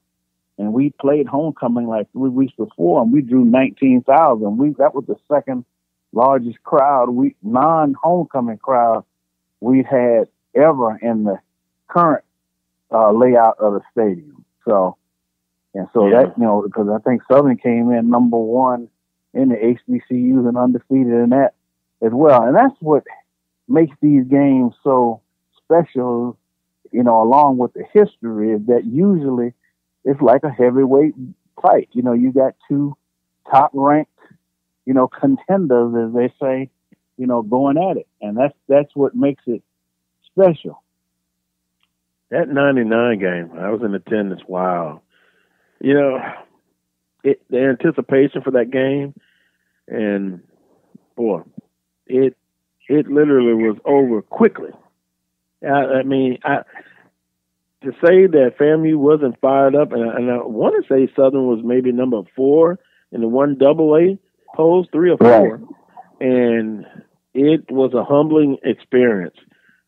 and we played homecoming like 3 weeks before, and we drew 19,000. That was the second largest non-homecoming crowd we've had ever in the current layout of the stadium. That, because I think Southern came in number one in the HBCUs and undefeated in that as well. And that's what makes these games so special, along with the history, is that usually it's like a heavyweight fight. You got two top-ranked, contenders, as they say, going at it. And that's what makes it special. That 99 game, I was in attendance. Wow. The anticipation for that game, and boy, it literally was over quickly. To say that FAMU wasn't fired up, and I want to say Southern was maybe number 4 in the 1AA polls, 3 or 4, right. And it was a humbling experience.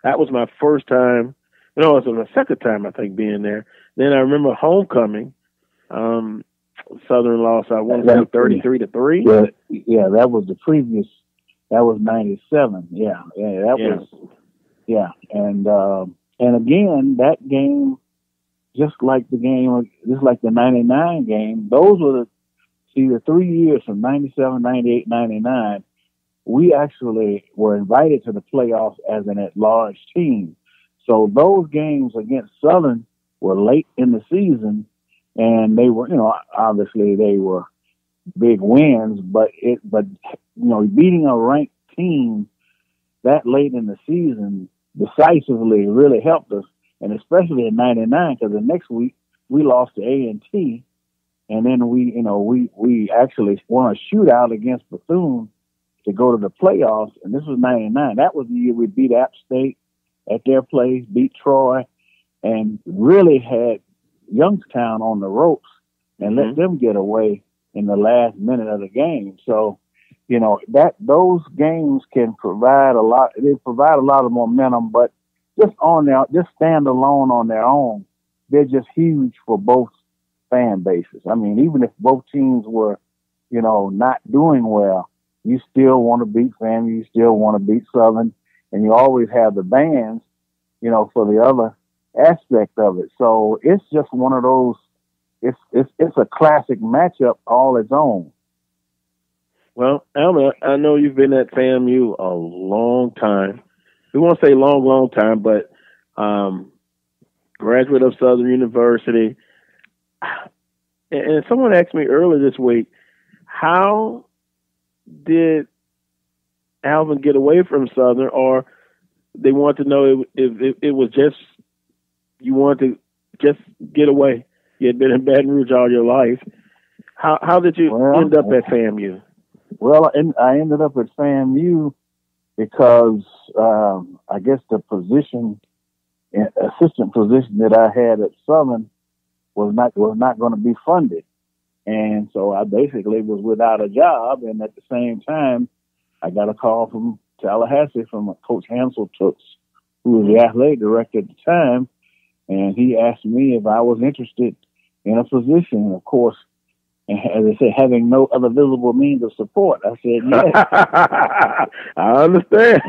That was my first time. It was my second time, I think, being there. Then I remember homecoming. Southern lost, I want to say 33-3. Yeah, that was the previous. That was 97. Yeah. And again, that game, just like the 99 game, those were the 3 years from 97, 98, 99. We actually were invited to the playoffs as an at-large team. So those games against Southern were late in the season, and they were, obviously they were big wins, but beating a ranked team that late in the season decisively really helped us, and especially in 99, because the next week we lost to A&T, and then we actually won a shootout against Bethune to go to the playoffs, and this was 99. That was the year we beat App State at their place, beat Troy, and really had Youngstown on the ropes and let them get away in the last minute of the game. So, those games can provide a lot. They provide a lot of momentum, but just stand alone on their own, they're just huge for both fan bases. I mean, even if both teams were, not doing well, you still want to beat FAMU, you still want to beat Southern, and you always have the bands, for the other aspect of it. So it's just one of those. It's a classic matchup all its own. Well, Alvin, I know you've been at FAMU a long time. We won't say long time, but graduate of Southern University. And someone asked me earlier this week, how did Alvin get away from Southern, or they want to know if it was just you wanted to just get away. You had been in Baton Rouge all your life. How did you end up at FAMU? Well, I ended up at FAMU because I guess the assistant position that I had at Southern was not going to be funded, and so I basically was without a job. And at the same time, I got a call from Tallahassee from Coach Hansel Tooks, who was the athletic director at the time, and he asked me if I was interested in a position. Of course, and as I said, having no other visible means of support, I said yes. I understand.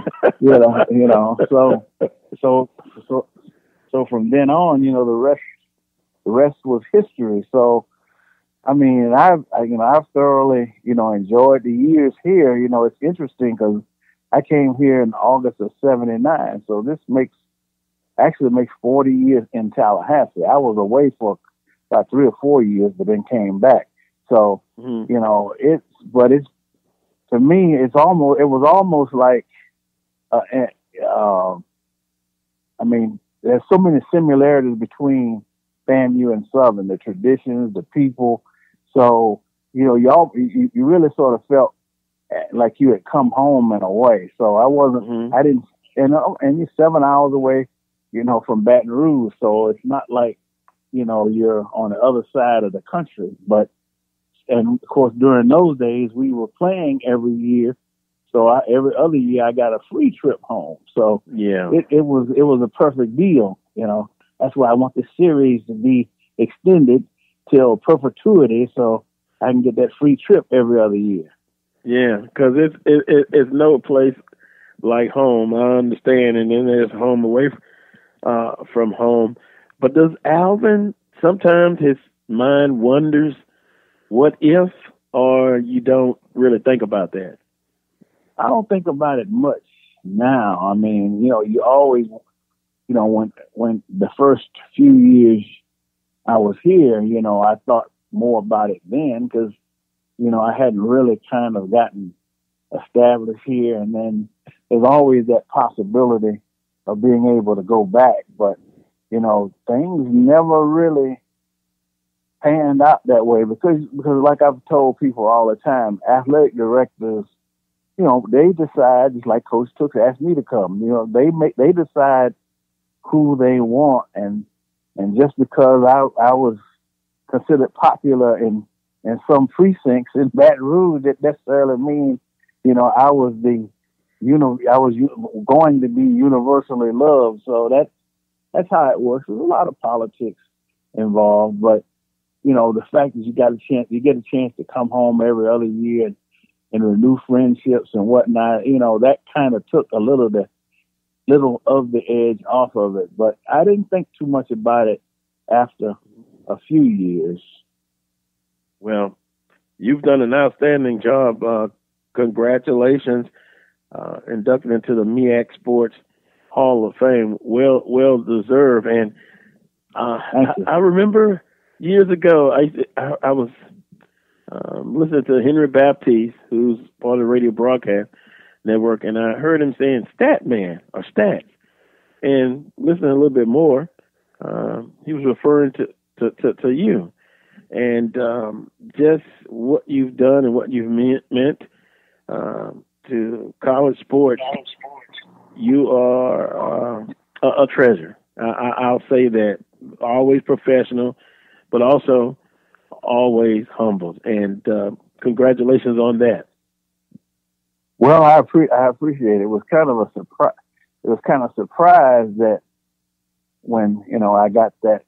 So from then on, the rest was history. So, I mean, I've thoroughly, enjoyed the years here. It's interesting because I came here in August of '79, so this makes 40 years in Tallahassee. I was away for about 3 or 4 years, but then came back. So, it's to me, it was almost like, I mean, there's so many similarities between FAMU and Southern, the traditions, the people. So, you really sort of felt like you had come home in a way. So I wasn't, I didn't, and you're 7 hours away, from Baton Rouge. So it's not like, you're on the other side of the country. And of course, during those days, we were playing every year. So every other year, I got a free trip home. So yeah, it was a perfect deal. That's why I want this series to be extended till perpetuity, so I can get that free trip every other year. Yeah, because it's no place like home. I understand, and then there's home away from home. But does Alvin sometimes his mind wonders, what if, or you don't really think about that? I don't think about it much now. I mean, you always, when the first few years I was here, I thought more about it then because, I hadn't really kind of gotten established here. And then there's always that possibility of being able to go back. But, things never really panned out that way because like I've told people all the time, athletic directors, they decide, just like Coach Tooks asked me to come, they decide who they want. And just because I was considered popular in some precincts in Baton Rouge, that necessarily means, I was going to be universally loved. So that's how it works. There's a lot of politics involved, but, the fact that you get a chance to come home every other year and renew friendships and whatnot, that kind of took a little of the edge off of it. But I didn't think too much about it after a few years. Well, you've done an outstanding job. Congratulations, inducted into the MEAC Sports Hall of Fame. Well deserved. And I remember years ago, I was listening to Henry Baptiste, who's part of the Radio Broadcast Network, and I heard him saying "stat man" or "stats." And listening a little bit more, he was referring to you, and just what you've done and what you've meant to college sports. You are a treasure. I'll say that. Always professional, but also always humbled, and congratulations on that. Well, I appreciate it. It was kind of a surprise. It was kind of surprised that when, I got that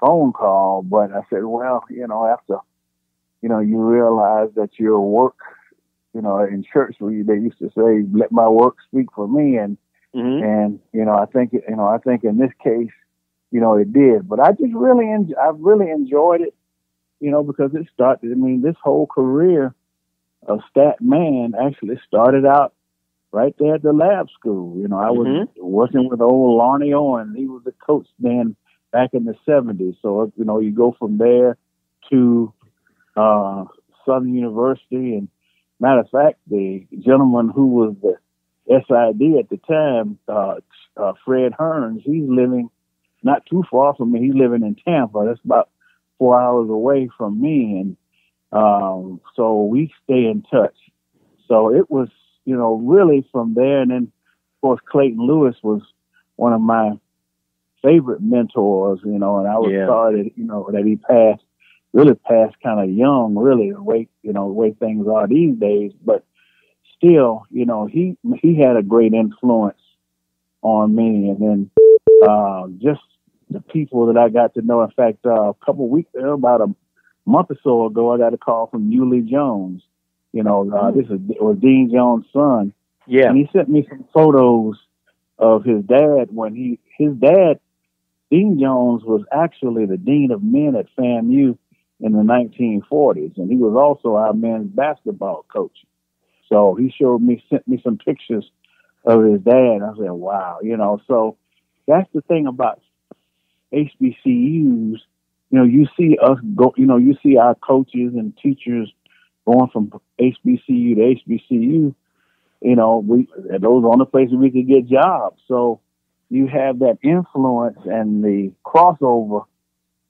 phone call, but I said, well, after, you realize that your work, in church they used to say, let my work speak for me. And, I think in this case, it did, but I've really enjoyed it, because it started, this whole career of stat man actually started out right there at the lab school. I was working with old Larney Owen. He was the coach then back in the 70s. So, you go from there to Southern University. And matter of fact, the gentleman who was the SID at the time, Fred Hearns, he's living not too far from me. He's living in Tampa. That's about 4 hours away from me. And so we stay in touch. So it was, really from there. And then, of course, Clayton Lewis was one of my favorite mentors, and I was sorry that, that he passed kind of young, really, the way things are these days. But still, he had a great influence on me. And then just the people that I got to know. In fact, a couple of weeks, about a month or so ago, I got a call from Yulee Jones. This was Dean Jones' son. Yeah. And he sent me some photos of his dad when his dad, Dean Jones, was actually the dean of men at FAMU in the 1940s. And he was also our men's basketball coach. So he sent me some pictures of his dad. I said, wow, so that's the thing about HBCUs. You see us go, you see our coaches and teachers going from HBCU to HBCU, those are the only places we could get jobs. So you have that influence, and the crossover,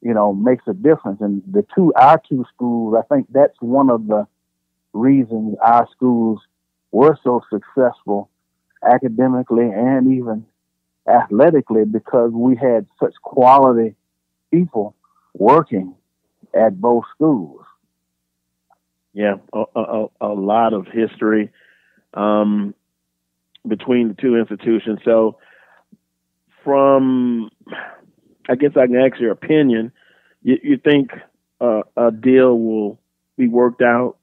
makes a difference. And our two schools, I think that's one of the reasons our schools were so successful academically and even athletically, because we had such quality people working at both schools. Yeah, a lot of history between the two institutions. So I guess I can ask your opinion. You think a deal will be worked out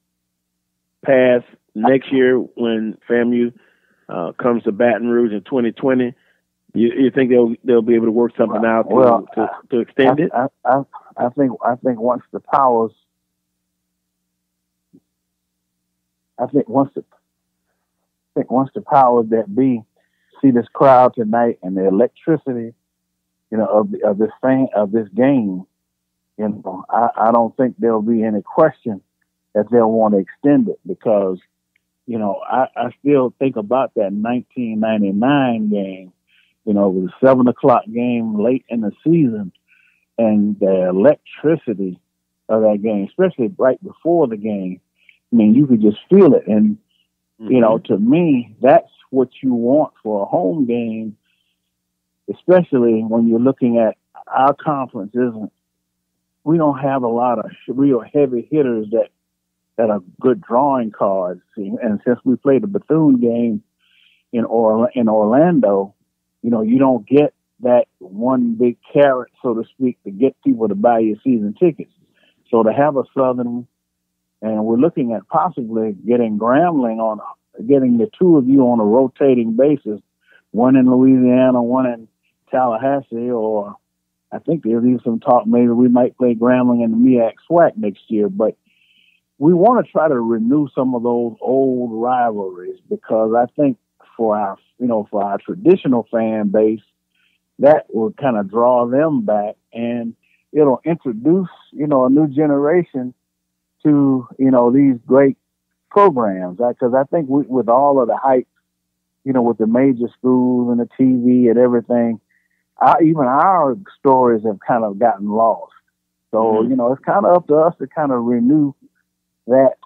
past next year when FAMU comes to Baton Rouge in 2020? You think they'll be able to work something out to extend it? I think once the powers. I think once the powers that be see this crowd tonight and the electricity, of this game, I don't think there'll be any question that they'll want to extend it, because, I still think about that 1999 game, it was a 7:00 game late in the season, and the electricity of that game, especially right before the game. You could just feel it. And, to me, that's what you want for a home game, especially when you're looking at our conference. We don't have a lot of real heavy hitters that are good drawing cards. And since we played the Bethune game in Orlando, you don't get that one big carrot, so to speak, to get people to buy your season tickets. So to have a Southern, and we're looking at possibly getting Grambling getting the two of you on a rotating basis, one in Louisiana, one in Tallahassee, or I think there's even some talk maybe we might play Grambling in the MEAC SWAC next year. But we want to try to renew some of those old rivalries, because I think for our traditional fan base, that will kind of draw them back, and it'll introduce, a new generation to, these great programs. Because I think with all of the hype, with the major schools and the TV and everything, even our stories have kind of gotten lost. So, it's kind of up to us to kind of renew that,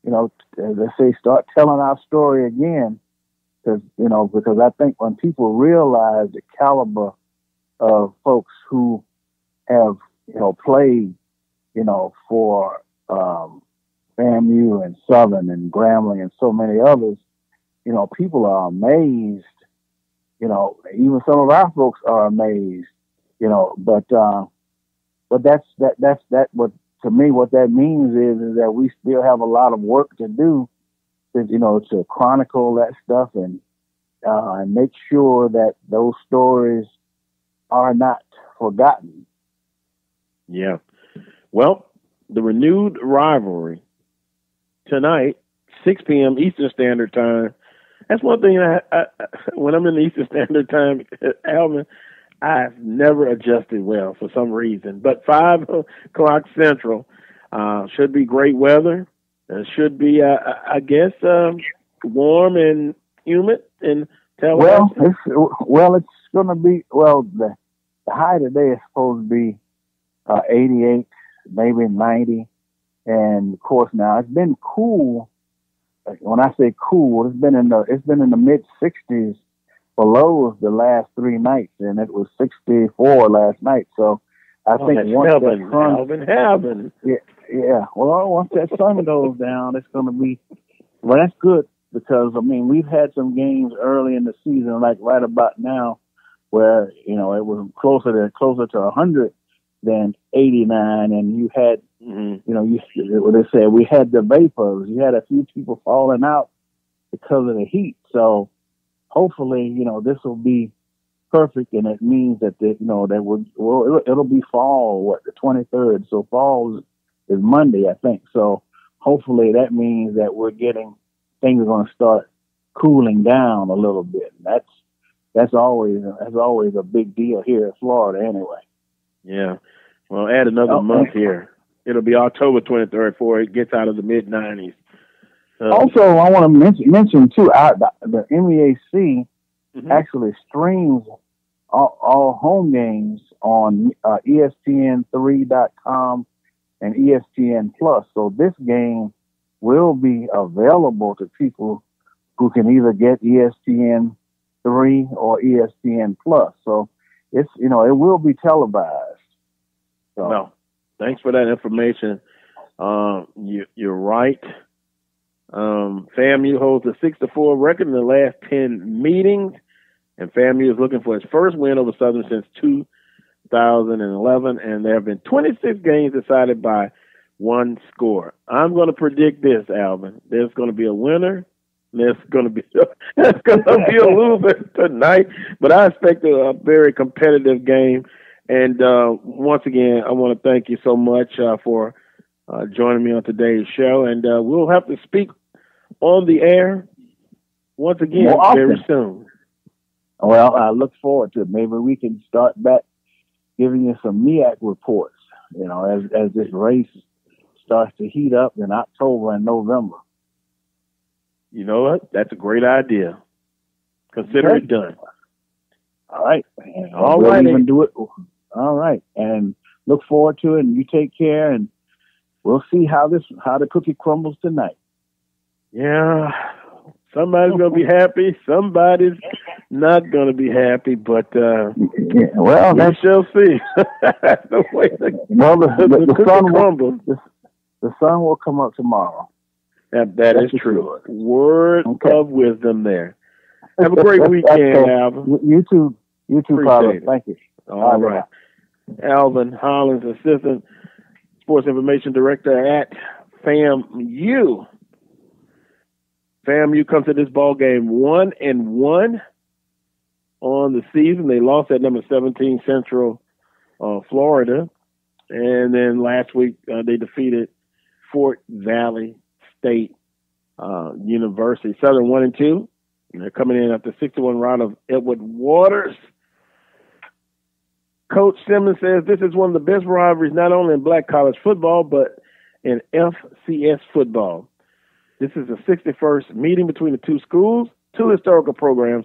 as they say, start telling our story again. Because I think when people realize the caliber of folks who have, played, for FAMU and Southern and Grambling and so many others, people are amazed. Even some of our folks are amazed. But that's what, to me, what that means is that we still have a lot of work to do to chronicle that stuff and make sure that those stories are not forgotten. Yeah. Well, the renewed rivalry tonight, 6 p.m. Eastern Standard Time. That's one thing I when I'm in the Eastern Standard Time, Alvin, I've never adjusted well for some reason. But 5 o'clock Central should be great weather. It should be, I guess, warm and humid in Tallahassee. It's going to be, the high today is supposed to be 88, maybe 90. And of course, now it's been cool. When I say cool, it's been in the mid 60s below the last 3 nights, and it was 64 last night. So I think once heaven. Yeah. Well, once that sun goes down, it's going to be. Well, that's good because we've had some games early in the season, like right about now, where it was closer to 100 than 89, and you had. What they said, we had the vapors. You had a few people falling out because of the heat. So hopefully, this will be perfect, and it means that it'll be fall. The 23rd. So fall is Monday, I think. So hopefully that means that things are going to start cooling down a little bit. That's always a big deal here in Florida, anyway. Yeah. Well, add another month here. It'll be October 23rd before it gets out of the mid-90s. Also, I want to mention too, the MEAC actually streams all home games on ESPN3.com and ESPN Plus. So this game will be available to people who can either get ESPN3 or ESPN Plus. So it will be televised. So. No. Thanks for that information. You're right. FAMU holds a 6-4 record in the last 10 meetings, and FAMU is looking for its first win over Southern since 2011, and there have been 26 games decided by one score. I'm going to predict this, Alvin. There's going to be a winner. There's going to be a loser tonight, but I expect a very competitive game. And once again, I want to thank you so much for joining me on today's show. And we'll have to speak on the air once again very soon. Well, I look forward to it. Maybe we can start back giving you some MEAC reports, as this race starts to heat up in October and November. You know what? That's a great idea. Consider it done. All right. All right. Even do it. All right, and look forward to it. And you take care, and we'll see how the cookie crumbles tonight. Yeah, somebody's gonna be happy. Somebody's not gonna be happy, but we shall see. The way the sun crumbles. The sun will come up tomorrow. That is true. Sure. Word of wisdom there. Have a great weekend, Alvin. You too, Father. Thank you. All right. Alvin Hollins, Assistant Sports Information Director at FAMU. FAMU comes to this ball game 1-1 on the season. They lost at number 17 Central Florida, and then last week they defeated Fort Valley State University. Southern 1-2. And they're coming in after 61 round of Edward Waters. Coach Simmons says this is one of the best rivalries, not only in black college football, but in FCS football. This is the 61st meeting between the two schools, two historical programs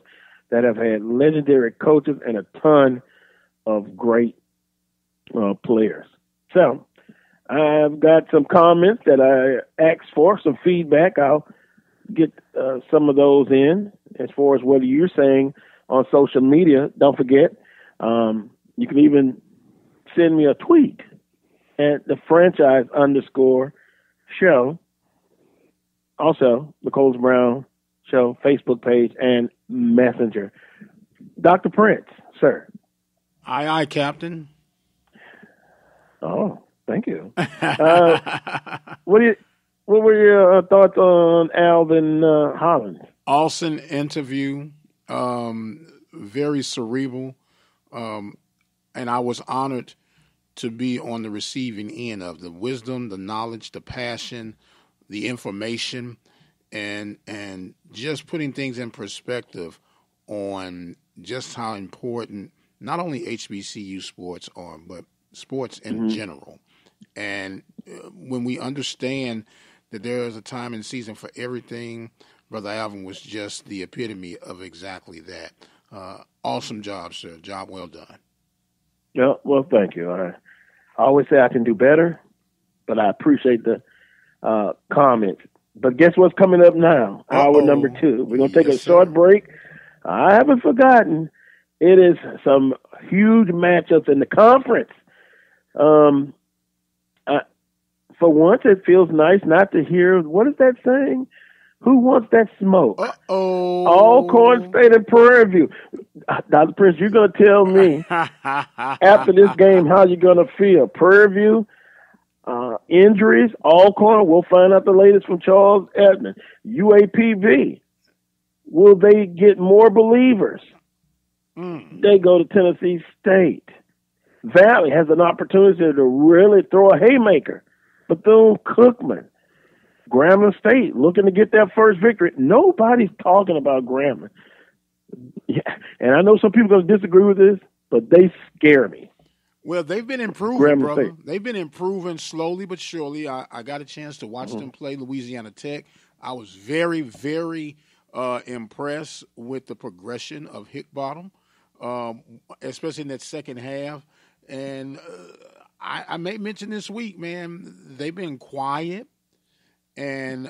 that have had legendary coaches and a ton of great players. So I've got some comments that I asked for, some feedback. I'll get some of those in as far as what you're saying on social media. Don't forget, you can even send me a tweet at the franchise _ show. Also, the Coles Brown Show Facebook page and Messenger. Dr. Prince, sir. Aye, aye, Captain. Oh, thank you. What were your thoughts on Alvin Hollins? Awesome interview, very cerebral, and I was honored to be on the receiving end of the wisdom, the knowledge, the passion, the information, and just putting things in perspective on just how important not only HBCU sports are, but sports in general. And when we understand that there is a time and season for everything, Brother Alvin was just the epitome of exactly that. Awesome job, sir. Job well done. Yeah, well, thank you. I always say I can do better, but I appreciate the comments. But guess what's coming up now? Hour number 2. We're going to take a short break. I haven't forgotten. It is some huge matchups in the conference. For once, it feels nice not to hear, what is that saying? Who wants that smoke? Alcorn State and Prairie View. Dr. Prince, you're going to tell me after this game how you're going to feel. Prairie View, injuries, Alcorn, we'll find out the latest from Charles Edmond. UAPB, will they get more believers? They go to Tennessee State. Valley has an opportunity to really throw a haymaker. Bethune-Cookman. Grambling State looking to get their first victory. Nobody's talking about Grambling. Yeah, and I know some people are going to disagree with this, but they scare me. Well, they've been improving, brother. They've been improving slowly but surely. I got a chance to watch them play Louisiana Tech. I was very, very impressed with the progression of Hickbottom, especially in that second half. And I may mention this week, man, they've been quiet. And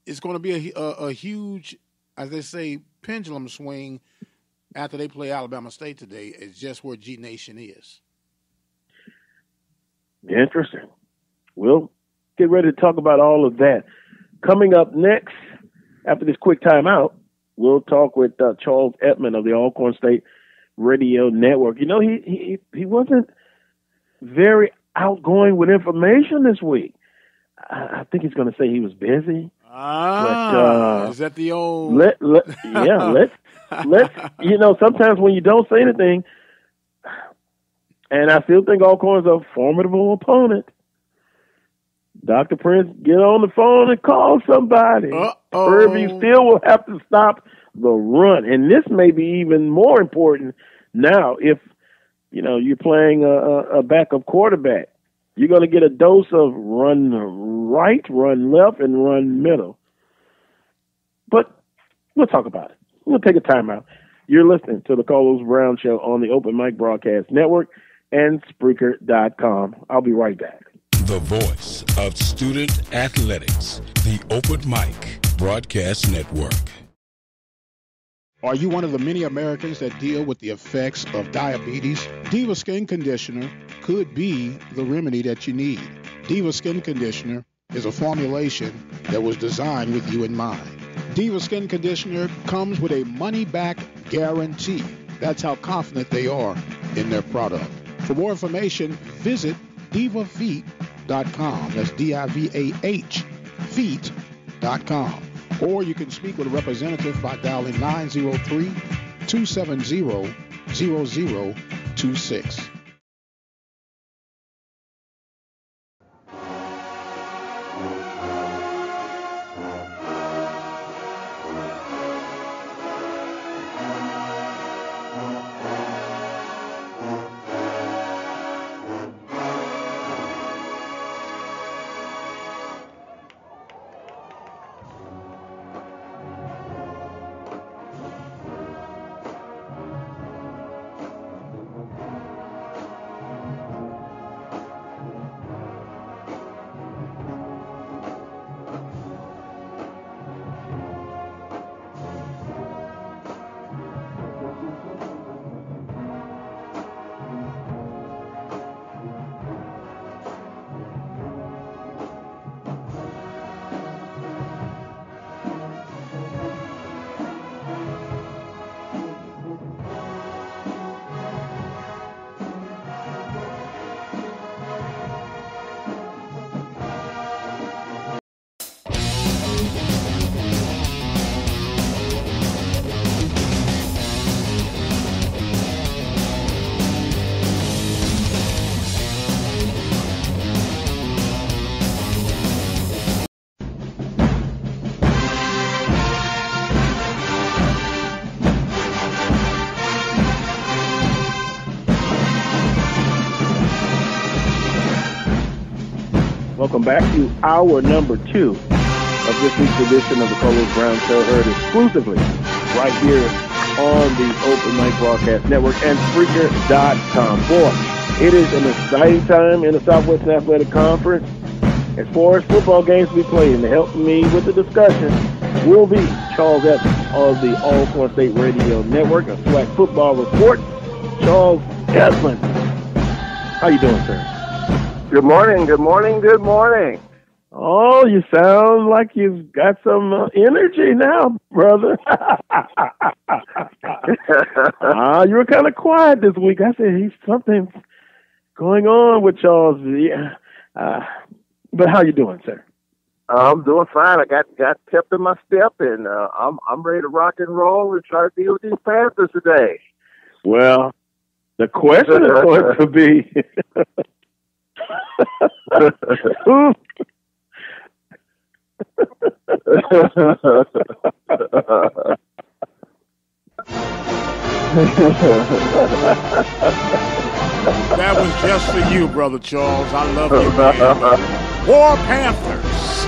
it's going to be a huge, as they say, pendulum swing after they play Alabama State today. It's just where G Nation is. Interesting. We'll get ready to talk about all of that. Coming up next, after this quick timeout, we'll talk with Charles Edmond of the Alcorn State Radio Network. You know, he wasn't very outgoing with information this week. I think he's going to say he was busy. Is that the old? Let's you know, sometimes when you don't say anything, and I still think Alcorn's a formidable opponent. Dr. Prince, get on the phone and call somebody. Irving still will have to stop the run, and this may be even more important now if you know you're playing a backup quarterback. You're going to get a dose of run right, run left, and run middle. But we'll talk about it. We'll take a timeout. You're listening to the Carlos Brown Show on the Open Mic Broadcast Network and Spreaker.com. I'll be right back. The voice of student athletics, the Open Mic Broadcast Network. Are you one of the many Americans that deal with the effects of diabetes? Diva Skin Conditioner could be the remedy that you need. Diva Skin Conditioner is a formulation that was designed with you in mind. Diva Skin Conditioner comes with a money-back guarantee. That's how confident they are in their product. For more information, visit divafeet.com. That's D-I-V-A-H, feet.com. Or you can speak with a representative by dialing 903-270-0026. Welcome back to hour number 2 of this week's edition of the Carlos Brown Show, heard exclusively right here on the Open Mic Broadcast Network and Spreaker.com. Boy, it is an exciting time in the Southwestern Athletic Conference. As far as football games we play, and to help me with the discussion will be Charles Evans of the All-Four State Radio Network, a SWAC football report. Charles Evans, how you doing, sir? Good morning, good morning, good morning. Oh, you sound like you've got some energy now, brother. You were kind of quiet this week. I said, something's going on with Charles. Yeah. But how you doing, sir? I'm doing fine. I got pep in my step, and I'm ready to rock and roll and try to deal with these Panthers today. Well, the question is going to be, That was just for you, Brother Charles. I love you, man. War Panthers.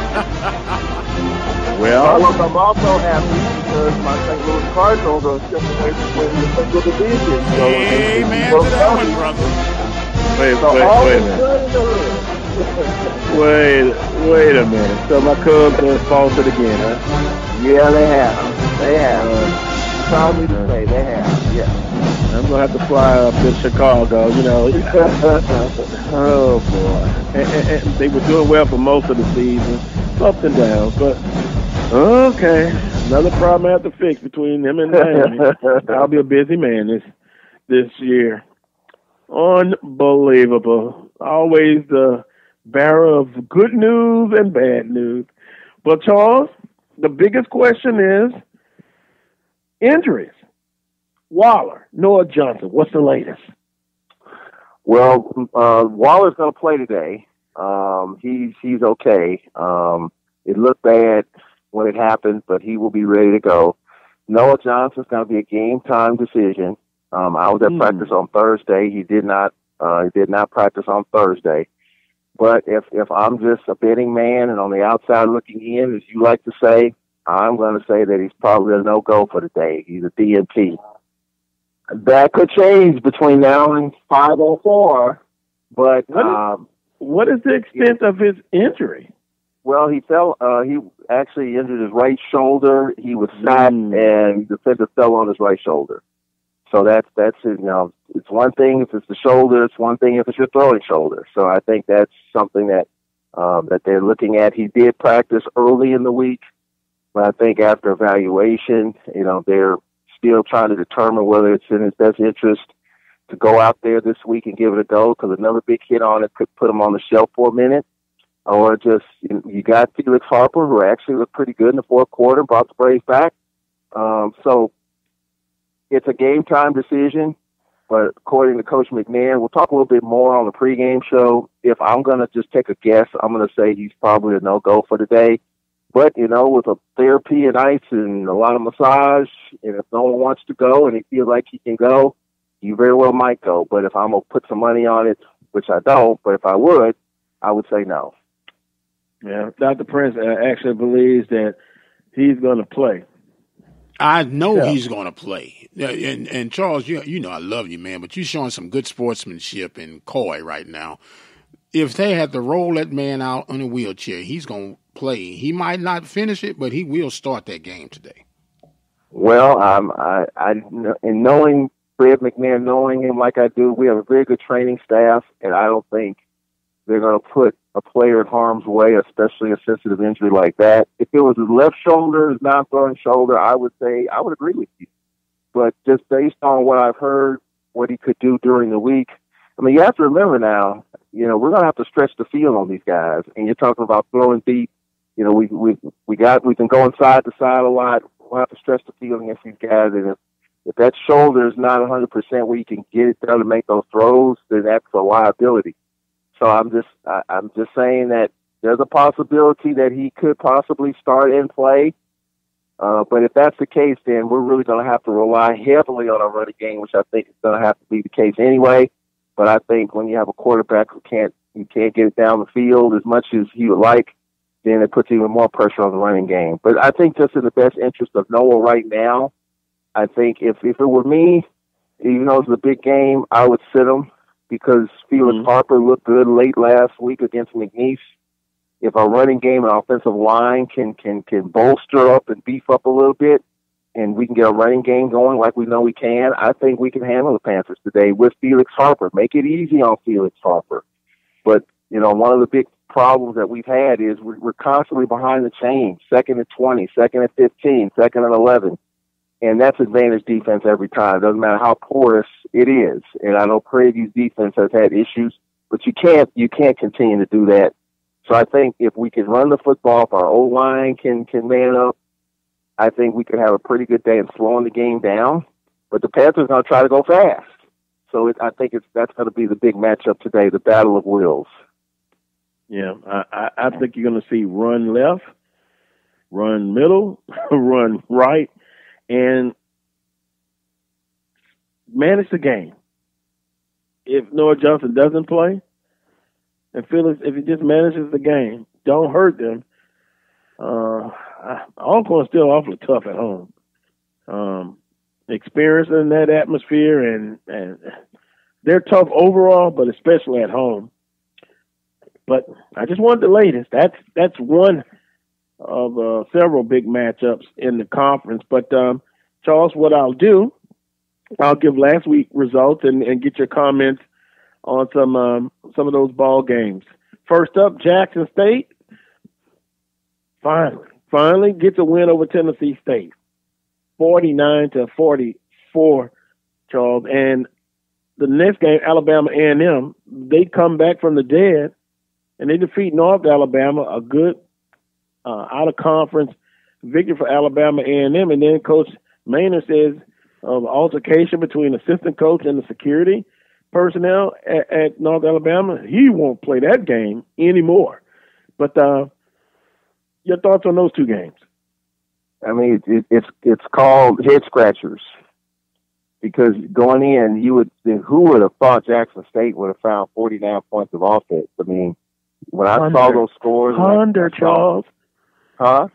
Well, I'm also happy because my St. Louis Cardinals are still away from winning the Central Division. So amen to that one, brother. Wait a minute. So my Cubs have faltered again, huh? Yeah, they have. Proud me to say they have. Yeah. I'm gonna have to fly up to Chicago. Oh boy. And they were doing well for most of the season, ups and downs. But okay, another problem I have to fix between them and Miami. I'll be a busy man this year. Unbelievable. Always the bearer of good news and bad news. But Charles, the biggest question is injuries. Waller, Noah Johnson, what's the latest? Well, Waller's going to play today. He's okay. It looked bad when it happened, but he will be ready to go. Noah Johnson's going to be a game time decision. I was at practice on Thursday. He did not practice on Thursday. But if I'm just a betting man and on the outside looking in, as you like to say, I'm going to say that he's probably a no-go for the day. He's a DNP. That could change between now and 5:04. But what is the extent of his injury? Well, he fell. He actually injured his right shoulder. He was sacked, and the defender fell on his right shoulder. So that's it. It's one thing if it's the shoulder. It's one thing if it's your throwing shoulder. So I think that's something that they're looking at. He did practice early in the week, but I think after evaluation, they're still trying to determine whether it's in his best interest to go out there this week and give it a go, because another big hit on it could put him on the shelf for a minute. Or just, you got Felix Harper, who actually looked pretty good in the fourth quarter, brought the Braves back. So it's a game time decision, but according to Coach McMahon, we'll talk a little bit more on the pregame show. If I'm going to just take a guess, I'm going to say he's probably a no-go for today. But, with a therapy and ice and a lot of massage, and if no one wants to go and he feels like he can go, you very well might go. But if I'm going to put some money on it, which I don't, but if I would say no. Yeah, Dr. Prince actually believes that he's going to play. I know he's going to play. And Charles, I love you, man, but you're showing some good sportsmanship and coy right now. If they had to roll that man out on a wheelchair, he's going to play. He might not finish it, but he will start that game today. Well, in knowing Fred McMahon, knowing him like I do, we have a very good training staff, and I don't think they're going to put a player in harm's way, especially a sensitive injury like that. If it was his left shoulder, his non-throwing shoulder, I would agree with you. But just based on what I've heard, what he could do during the week, you have to remember now, we're going to have to stretch the field on these guys. And you're talking about throwing deep. We've been going side to side a lot. We'll have to stretch the field against these guys. And if that shoulder is not 100% where you can get it done to make those throws, then that's a liability. So I'm just saying that there's a possibility that he could possibly start and play. But if that's the case, then we're really going to have to rely heavily on our running game, which I think is going to have to be the case anyway. But I think when you have a quarterback who can't he can't get it down the field as much as he would like, then it puts even more pressure on the running game. But I think just in the best interest of Noah right now, I think if it were me, even though it's a big game, I would sit him because Felix Harper looked good late last week against McNeese. If our running game and offensive line can bolster up and beef up a little bit, and we can get a running game going like we know we can, I think we can handle the Panthers today with Felix Harper. Make it easy on Felix Harper. But, one of the big problems that we've had is we're constantly behind the chains, 2nd and 20, 2nd and 15, 2nd and 11. And that's advantage defense every time. It doesn't matter how porous it is. And I know Prairie View's defense has had issues, but you can't continue to do that. So I think if we can run the football, if our O-line can man up, I think we could have a pretty good day in slowing the game down. But the Panthers are going to try to go fast. So I think that's going to be the big matchup today, the battle of wills. Yeah, I think you're going to see run left, run middle, run right, and manage the game. If Noah Johnson doesn't play, and Phillips, if he just manages the game, don't hurt them. Alcorn's still awfully tough at home. Experiencing that atmosphere, and they're tough overall, but especially at home. But I just wanted the latest. That's one of several big matchups in the conference. But Charles, what I'll do, I'll give last week's results and get your comments on some of those ball games. First up, Jackson State finally gets a win over Tennessee State, 49-44, Charles. And the next game, Alabama A&M, they come back from the dead and they defeat North Alabama, a good out-of-conference victory for Alabama A&M. And then Coach Maynard says of altercation between assistant coach and the security personnel at North Alabama, he won't play that game anymore. But your thoughts on those two games? I mean, it's called head scratchers because going in, who would have thought Jackson State would have found 49 points of offense? I mean, when I saw those scores, Charles. Huh?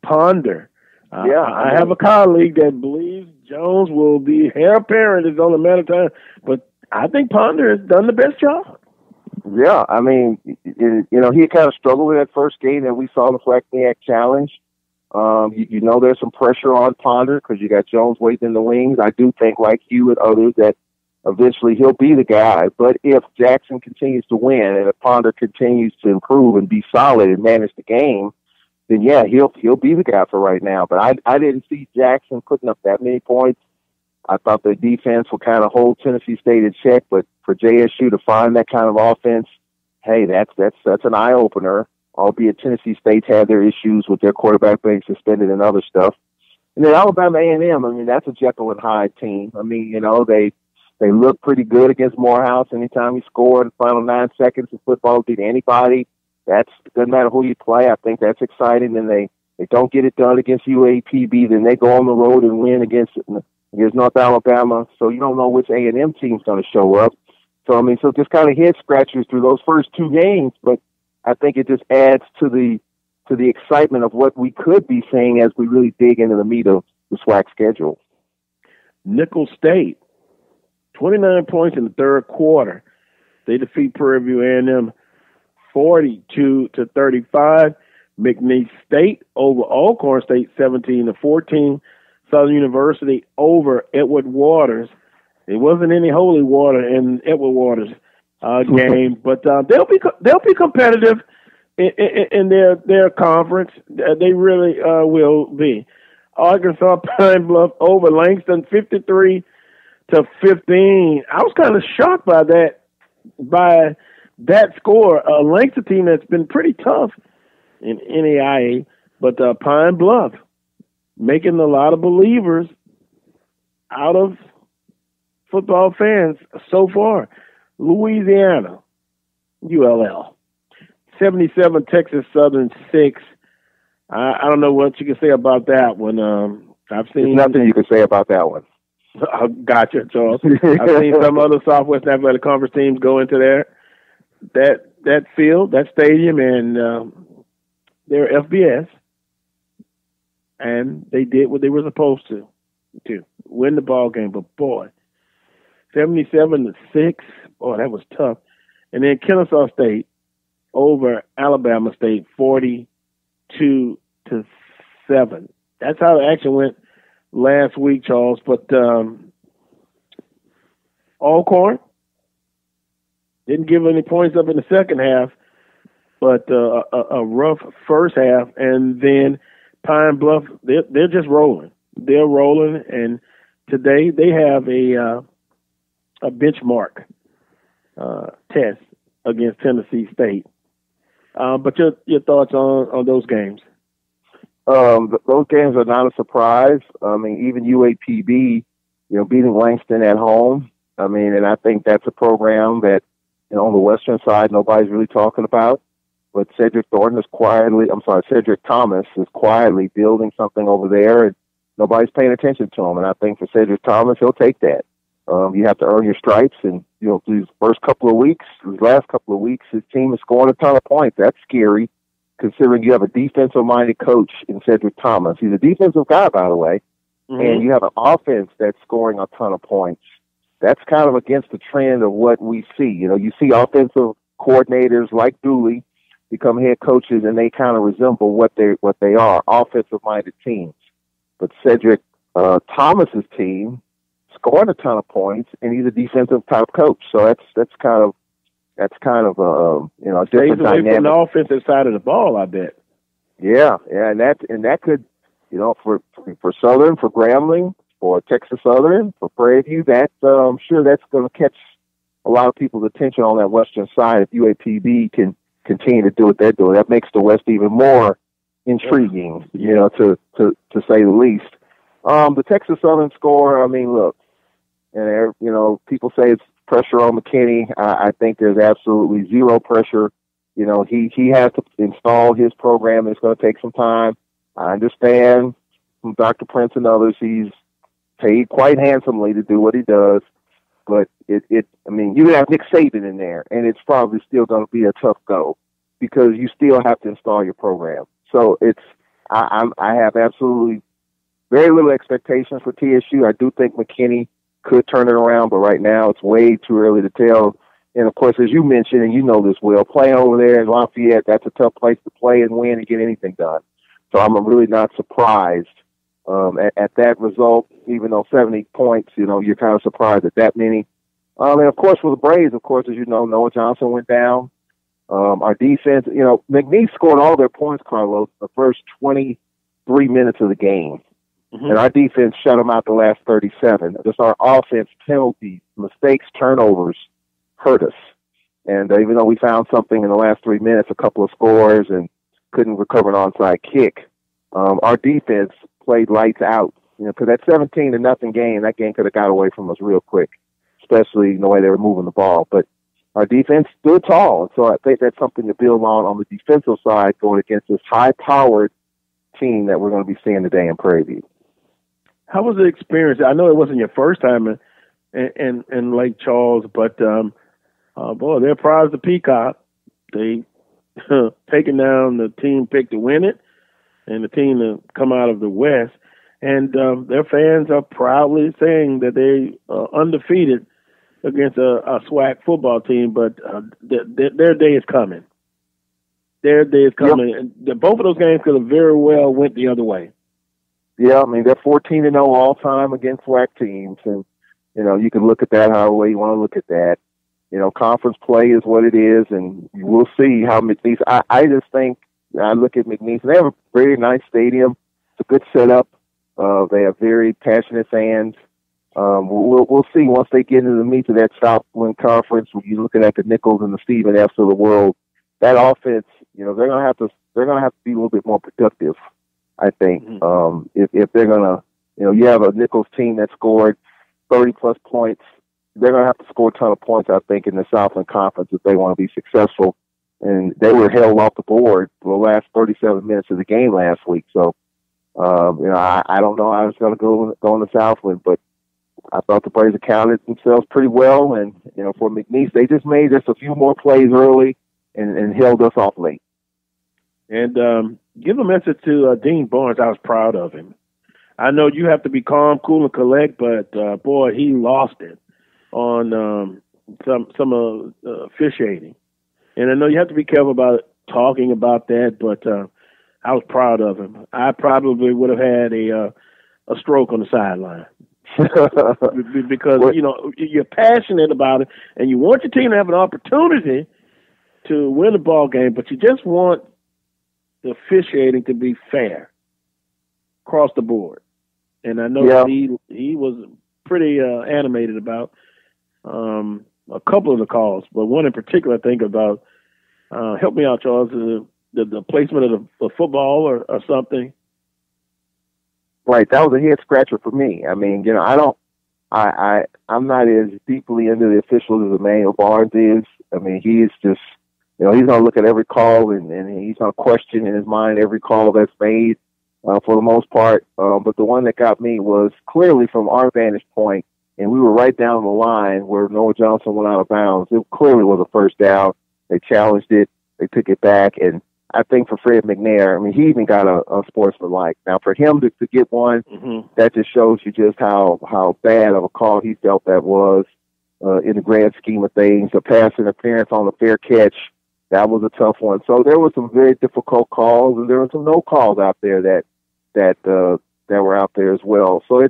Ponder. Yeah, I have a colleague that believes Jones will be heir apparent. It's only a matter of time, but I think Ponder has done the best job. Yeah, I mean, he kind of struggled with that first game that we saw the Fleckniak challenge. There's some pressure on Ponder because you got Jones waiting in the wings. I do think, like you and others, that eventually he'll be the guy. But if Jackson continues to win and if Ponder continues to improve and be solid and manage the game, then yeah, he'll be the guy for right now. But I didn't see Jackson putting up that many points. I thought the defense would kind of hold Tennessee State in check, but for JSU to find that kind of offense, hey, that's an eye opener. Albeit Tennessee State's had their issues with their quarterback being suspended and other stuff. And then Alabama A&M, I mean, that's a Jekyll and Hyde team. I mean, they look pretty good against Morehouse. Anytime he scored in the final 9 seconds of football, beat anybody. Doesn't matter who you play. I think that's exciting. And they don't get it done against UAPB, then they go on the road and win against North Alabama. So you don't know which A&M team's going to show up. So, I mean, just kind of head scratchers through those first two games, but I think it just adds to the excitement of what we could be seeing as we really dig into the meat of the SWAC schedule. Nicholls State, 29 points in the third quarter. They defeat Prairie View A&M 42-35. McNeese State over Alcorn State 17-14. Southern University over Edward Waters. There wasn't any holy water in Edward Waters' game, but they'll be competitive in their conference. They really will be. Arkansas Pine Bluff over Langston 53-15. I was kind of shocked by that score. Langston team that's been pretty tough in NAIA, but Pine Bluff making a lot of believers out of football fans so far. Louisiana, ULL, 77, Texas Southern 6. I don't know what you can say about that one. I've seen There's nothing you can say about that one. Gotcha, Charles. I've seen some other Southwestern Athletic Conference teams go into there that field, that stadium, and their FBS, and they did what they were supposed to win the ball game. But boy, 77-6, boy, that was tough. And then Kennesaw State over Alabama State, 42-7. That's how the action went last week, Charles. But Alcorn didn't give any points up in the second half, but a rough first half. And then Pine Bluff, they're just rolling. They're rolling, and today they have a benchmark test against Tennessee State. But your thoughts on those games? Those games are not a surprise. I mean, even UAPB, beating Langston at home. I mean, and I think that's a program that, on the Western side, nobody's really talking about. But Cedric Thomas is quietly building something over there, and nobody's paying attention to him. And I think for Cedric Thomas, he'll take that. You have to earn your stripes, and these last couple of weeks, his team is scoring a ton of points. That's scary, considering you have a defensive-minded coach in Cedric Thomas. He's a defensive guy, by the way, and you have an offense that's scoring a ton of points. That's kind of against the trend of what we see. You see offensive coordinators like Dooley become head coaches, and they kind of resemble what they are, offensive-minded teams. But Cedric Thomas's team scoring a ton of points, and he's a defensive type coach. So that's kind of a different dynamic from the offensive side of the ball, I bet. Yeah, and that could, for Southern, for Grambling, for Texas Southern, for Prairie View, I'm sure that's going to catch a lot of people's attention on that Western side. If UAPB can continue to do what they're doing, that makes the West even more intriguing, to say the least. The Texas Southern score, I mean, look, and people say it's pressure on McKinney. I think there's absolutely zero pressure. He has to install his program. It's going to take some time. I understand from Dr. Prince and others, he's paid quite handsomely to do what he does. But you have Nick Saban in there, and it's probably still going to be a tough go because you still have to install your program. So I have absolutely very little expectations for TSU. I do think McKinney could turn it around, but right now it's way too early to tell. And of course, as you mentioned, and you know this well, playing over there in Lafayette, that's a tough place to play and win and get anything done. So I'm really not surprised at that result, even though 70 points, you're kind of surprised at that many. And of course, for the Braves, of course, as you know, Noah Johnson went down. Our defense, McNeese scored all their points, Carlos, the first 23 minutes of the game. And our defense shut them out the last 37. Just our offense, penalties, mistakes, turnovers hurt us. And even though we found something in the last 3 minutes, a couple of scores, and couldn't recover an onside kick, our defense played lights out. Because that 17-0 game, that game could have got away from us real quick, especially the way they were moving the ball. But our defense stood tall. And so I think that's something to build on the defensive side going against this high-powered team that we're going to be seeing today in Prairie View. How was the experience? I know it wasn't your first time in Lake Charles, but boy, they're prize the Peacock. They taking down the team picked to win it, and the team to come out of the West, and their fans are proudly saying that they are undefeated against a SWAC football team. But their day is coming. Their day is coming. Yep. And both of those games could have very well went the other way. Yeah, I mean, they're 14-0 all time against SWAC teams. And, you can look at that however way you want to look at that. Conference play is what it is, and we'll see how McNeese. I just think, I look at McNeese, they have a very nice stadium. It's a good setup. They have very passionate fans. We'll see once they get into the meat of that Southland Conference. When you're looking at the Nichols and the Stephen F's of the world, that offense, they're gonna have to be a little bit more productive. I think if they're gonna, you have a Nichols team that scored 30+ points, they're gonna have to score a ton of points. I think in the Southland Conference if they want to be successful. And they were held off the board for the last 37 minutes of the game last week. So, I don't know how it's gonna go in the Southland, but I thought the plays accounted themselves pretty well. And, for McNeese, they just made just a few more plays early and held us off late. And give a message to Dean Barnes. I was proud of him. I know you have to be calm, cool, and collect, but, boy, he lost it on some officiating. And I know you have to be careful about talking about that, but I was proud of him. I probably would have had a stroke on the sideline. Because, you're passionate about it, and you want your team to have an opportunity to win the ball game, but you just want the officiating to be fair across the board. And I know he was pretty animated about a couple of the calls, but one in particular I think about, help me out, Charles, the placement of the football or something. Right, that was a head scratcher for me. I mean, I'm not as deeply into the officials as Emmanuel Barnes is. I mean, he is just, he's going to look at every call and he's going to question in his mind every call that's made for the most part. But the one that got me was clearly from our vantage point, and we were right down the line where Noah Johnson went out of bounds. It clearly was a first down. They challenged it. They took it back, and I think for Fred McNair, I mean, he even got a sportsmanlike. Now, for him to get one, that just shows you just how bad of a call he felt that was in the grand scheme of things. A pass interference on a fair catch, that was a tough one. So there were some very difficult calls, and there were some no calls out there that were out there as well. So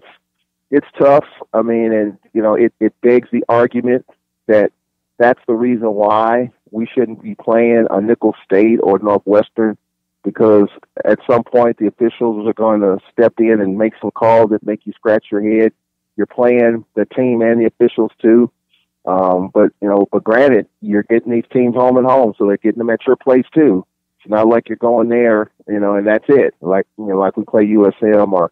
it's tough. I mean, and it begs the argument that that's the reason why we shouldn't be playing a Nickel State or Northwestern, because at some point the officials are going to step in and make some calls that make you scratch your head. You're playing the team and the officials too. But granted, you're getting these teams home and home, so they're getting them at your place too. It's not like you're going there, and that's it. Like we play USM or,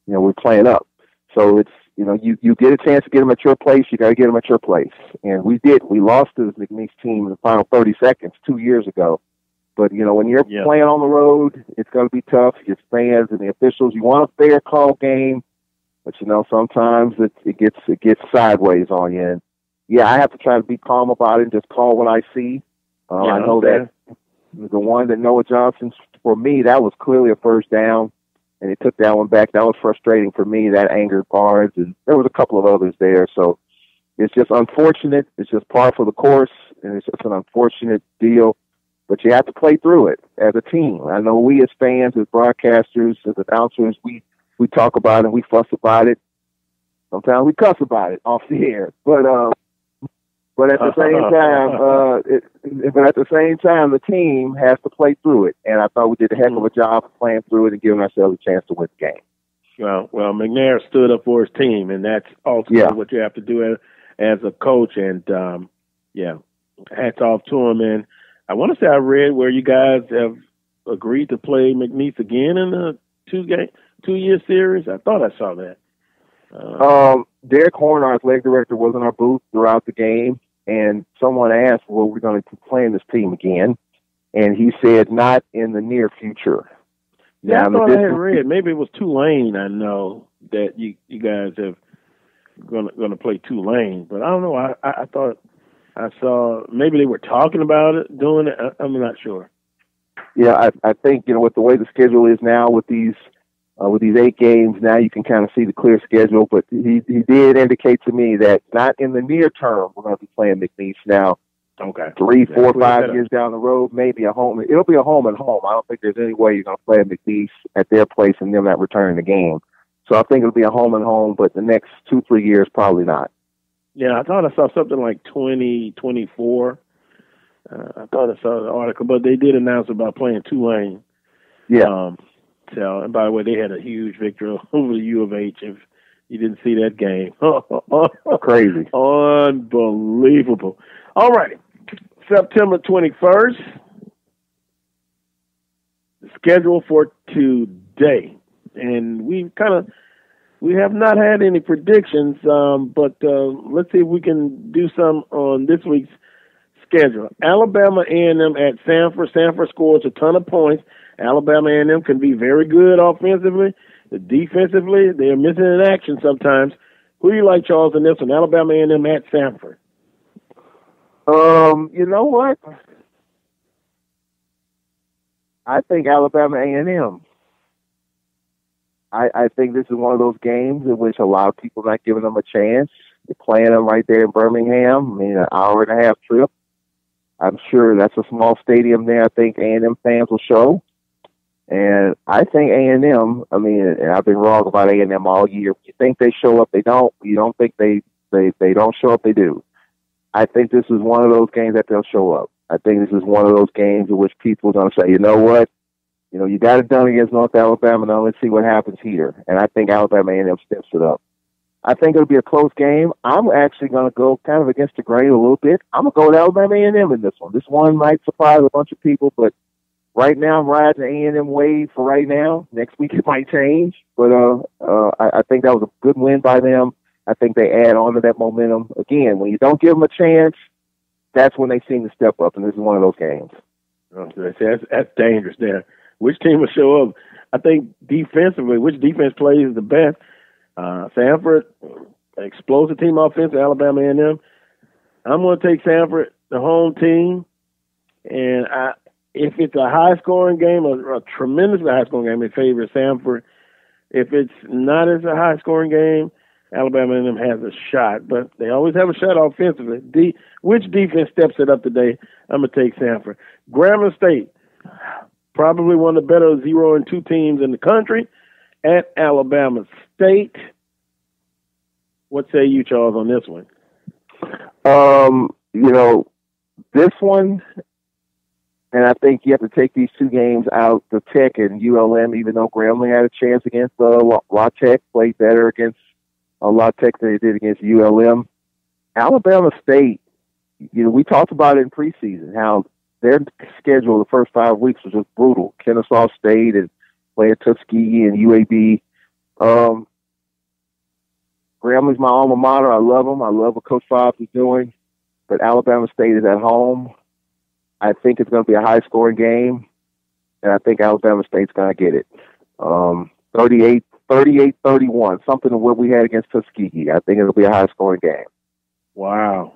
we're playing up. So it's, you get a chance to get them at your place, you got to get them at your place. And we did. We lost to the McNeese team in the final 30 seconds 2 years ago. But, when you're playing on the road, it's going to be tough. Your fans and the officials, you want a fair call game, but, sometimes it gets sideways on you. And, I have to try to be calm about it and just call what I see. I know that the one that Noah Johnson, for me, that was clearly a first down. And he took that one back. That was frustrating for me. That angered Barnes, and there was a couple of others there. So it's just unfortunate. It's just par for the course, and it's just an unfortunate deal. But you have to play through it as a team. I know we as fans, as broadcasters, as announcers, we talk about it and we fuss about it. Sometimes we cuss about it off the air. But at the same time, the team has to play through it. And I thought we did a heck of a job of playing through it and giving ourselves a chance to win the game. Well, McNair stood up for his team, and that's ultimately what you have to do as a coach. And hats off to him. And I want to say I read where you guys have agreed to play McNeese again in a 2-year series. I thought I saw that. Derek Horn, our athletic director, was in our booth throughout the game, and someone asked, well, we're going to be playing this team again, and he said, not in the near future. Yeah, I thought I had read. Maybe it was Tulane. I know that you guys have going to play Tulane, but I don't know. I thought I saw maybe they were talking about it, doing it. I'm not sure. Yeah, I think with the way the schedule is now with these 8 games, now you can kind of see the clear schedule. But he did indicate to me that not in the near term we're going to be playing McNeese now. Okay. 3, 4, 5 years down the road, maybe a home. It'll be a home and home. I don't think there's any way you're going to play McNeese at their place and them not returning the game. So I think it'll be a home and home, but the next 2-3 years probably not. Yeah, I thought I saw something like 2024. I thought I saw the article, but they did announce about playing Tulane. Yeah. And by the way, they had a huge victory over the U of H. If you didn't see that game, crazy, unbelievable. All right, September 21st, schedule for today, and we have not had any predictions, but let's see if we can do some on this week's schedule. Alabama A&M at Samford. Samford scores a ton of points. Alabama A&M can be very good offensively. Defensively, they're missing in action sometimes. Who do you like, Charles, in this one? Alabama A&M at Samford. You know what? I think Alabama A&M. I think this is one of those games in which a lot of people are not giving them a chance. They're playing them right there in Birmingham. I mean, an hour and a half trip. I'm sure that's a small stadium there. I think A&M fans will show. And I think A&M, I mean, and I've been wrong about A&M all year. You think they show up, they don't. You don't think they don't show up, they do. I think this is one of those games that they'll show up. I think this is one of those games in which people are going to say, you know what? You know, you got it done against North Alabama. Now let's see what happens here. And I think Alabama A&M steps it up. I think it'll be a close game. I'm actually going to go kind of against the grain a little bit. I'm going to go with Alabama A&M in this one. This one might surprise a bunch of people, but right now I'm riding the A&M wave for right now. Next week it might change, but I think that was a good win by them. I think they add on to that momentum. Again, when you don't give them a chance, that's when they seem to step up, and this is one of those games. That's dangerous there. Which team will show up? I think defensively, which defense plays the best? Samford, explosive team offense, Alabama A&M. I'm going to take Samford, the home team, and if it's a high-scoring game, a tremendously high-scoring game, in favor of Samford. If it's not as a high-scoring game, Alabama A&M has a shot, but they always have a shot offensively. Which defense steps it up today? I'm going to take Samford. Grambling State, probably one of the better 0-2 teams in the country, at Alabama State. What say you, Charles, on this one? You know, this one, and I think you have to take these two games out, the Tech and ULM, even though Grambling had a chance against La Tech, played better against La Tech than they did against ULM. Alabama State, you know, we talked about it in preseason, how their schedule the first 5 weeks was just brutal. Kennesaw State and playing Tuskegee and UAB. Grambling's my alma mater. I love them. I love what Coach Fobbs is doing. But Alabama State is at home. I think it's going to be a high-scoring game, and I think Alabama State's going to get it. 38-31, something of what we had against Tuskegee. I think it'll be a high-scoring game. Wow.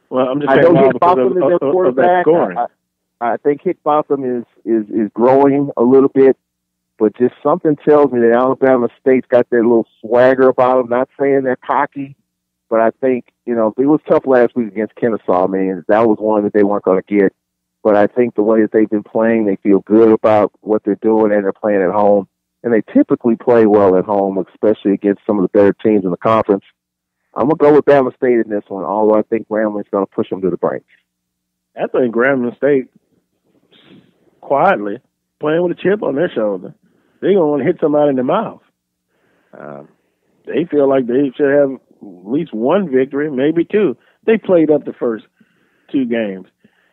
Well, I'm just I saying know Hickenbotham is their quarterback. I think Hickenbotham is growing a little bit, but just something tells me that Alabama State's got that little swagger about them. Not saying they're cocky, but I think, you know, it was tough last week against Kennesaw. I mean, that was one that they weren't going to get. But I think the way that they've been playing, they feel good about what they're doing, and they're playing at home. And they typically play well at home, especially against some of the better teams in the conference. I'm going to go with Bama State in this one, although I think Grambling's going to push them to the brink. I think Grambling State, quietly, playing with a chip on their shoulder. They're going to want to hit somebody in the mouth. They feel like they should have at least one victory, maybe two. They played up the first 2 games.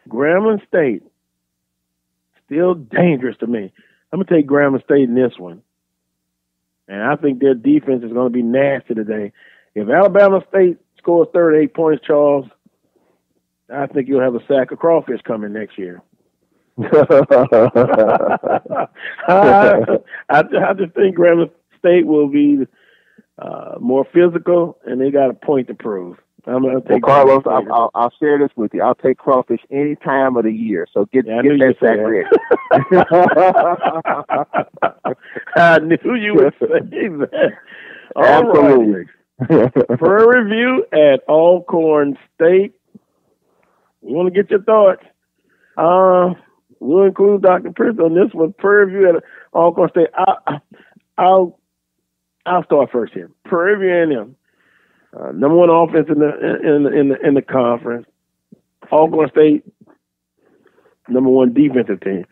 Grambling State, still dangerous to me. I'm going to take Grambling State in this one. And I think their defense is going to be nasty today. If Alabama State scores 38 points, Charles, I think you'll have a sack of crawfish coming next year. I just think Grambling State will be more physical, and they got a point to prove. I'm going to take Carlos, I'll share this with you. I'll take crawfish any time of the year. So get that sack ready. I knew you would say that. Absolutely. For a review at Alcorn State, we want to get your thoughts. We'll include Dr. Prince on this one. Prairie View at Alcorn State. I'll start first here. Prairie View A&M, number 1 offense in the conference. Alcorn State, number 1 defensive team.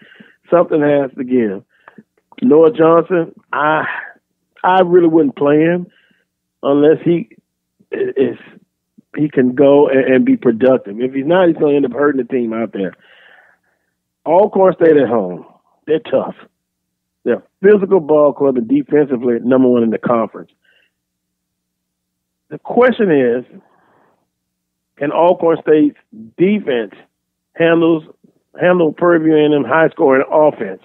Something has to give. Noah Johnson, I really wouldn't play him unless he can go and be productive. If he's not, he's going to end up hurting the team out there. Alcorn State at home, they're tough. They're a physical ball club and defensively number 1 in the conference. The question is, can Alcorn State's defense handle Prairie View A&M high-scoring offense?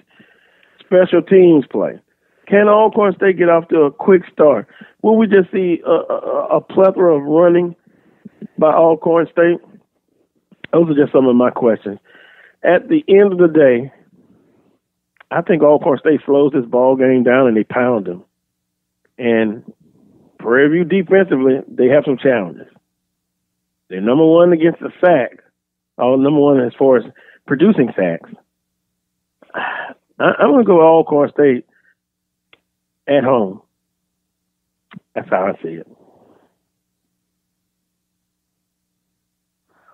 Special teams play. Can Alcorn State get off to a quick start? will we just see a plethora of running by Alcorn State? Those are just some of my questions. At the end of the day, I think Alcorn State slows this ball game down and they pound them. And Prairie View defensively, they have some challenges. They're number one against the sack. Number one as far as producing sacks. I'm going to go Alcorn State at home. That's how I see it.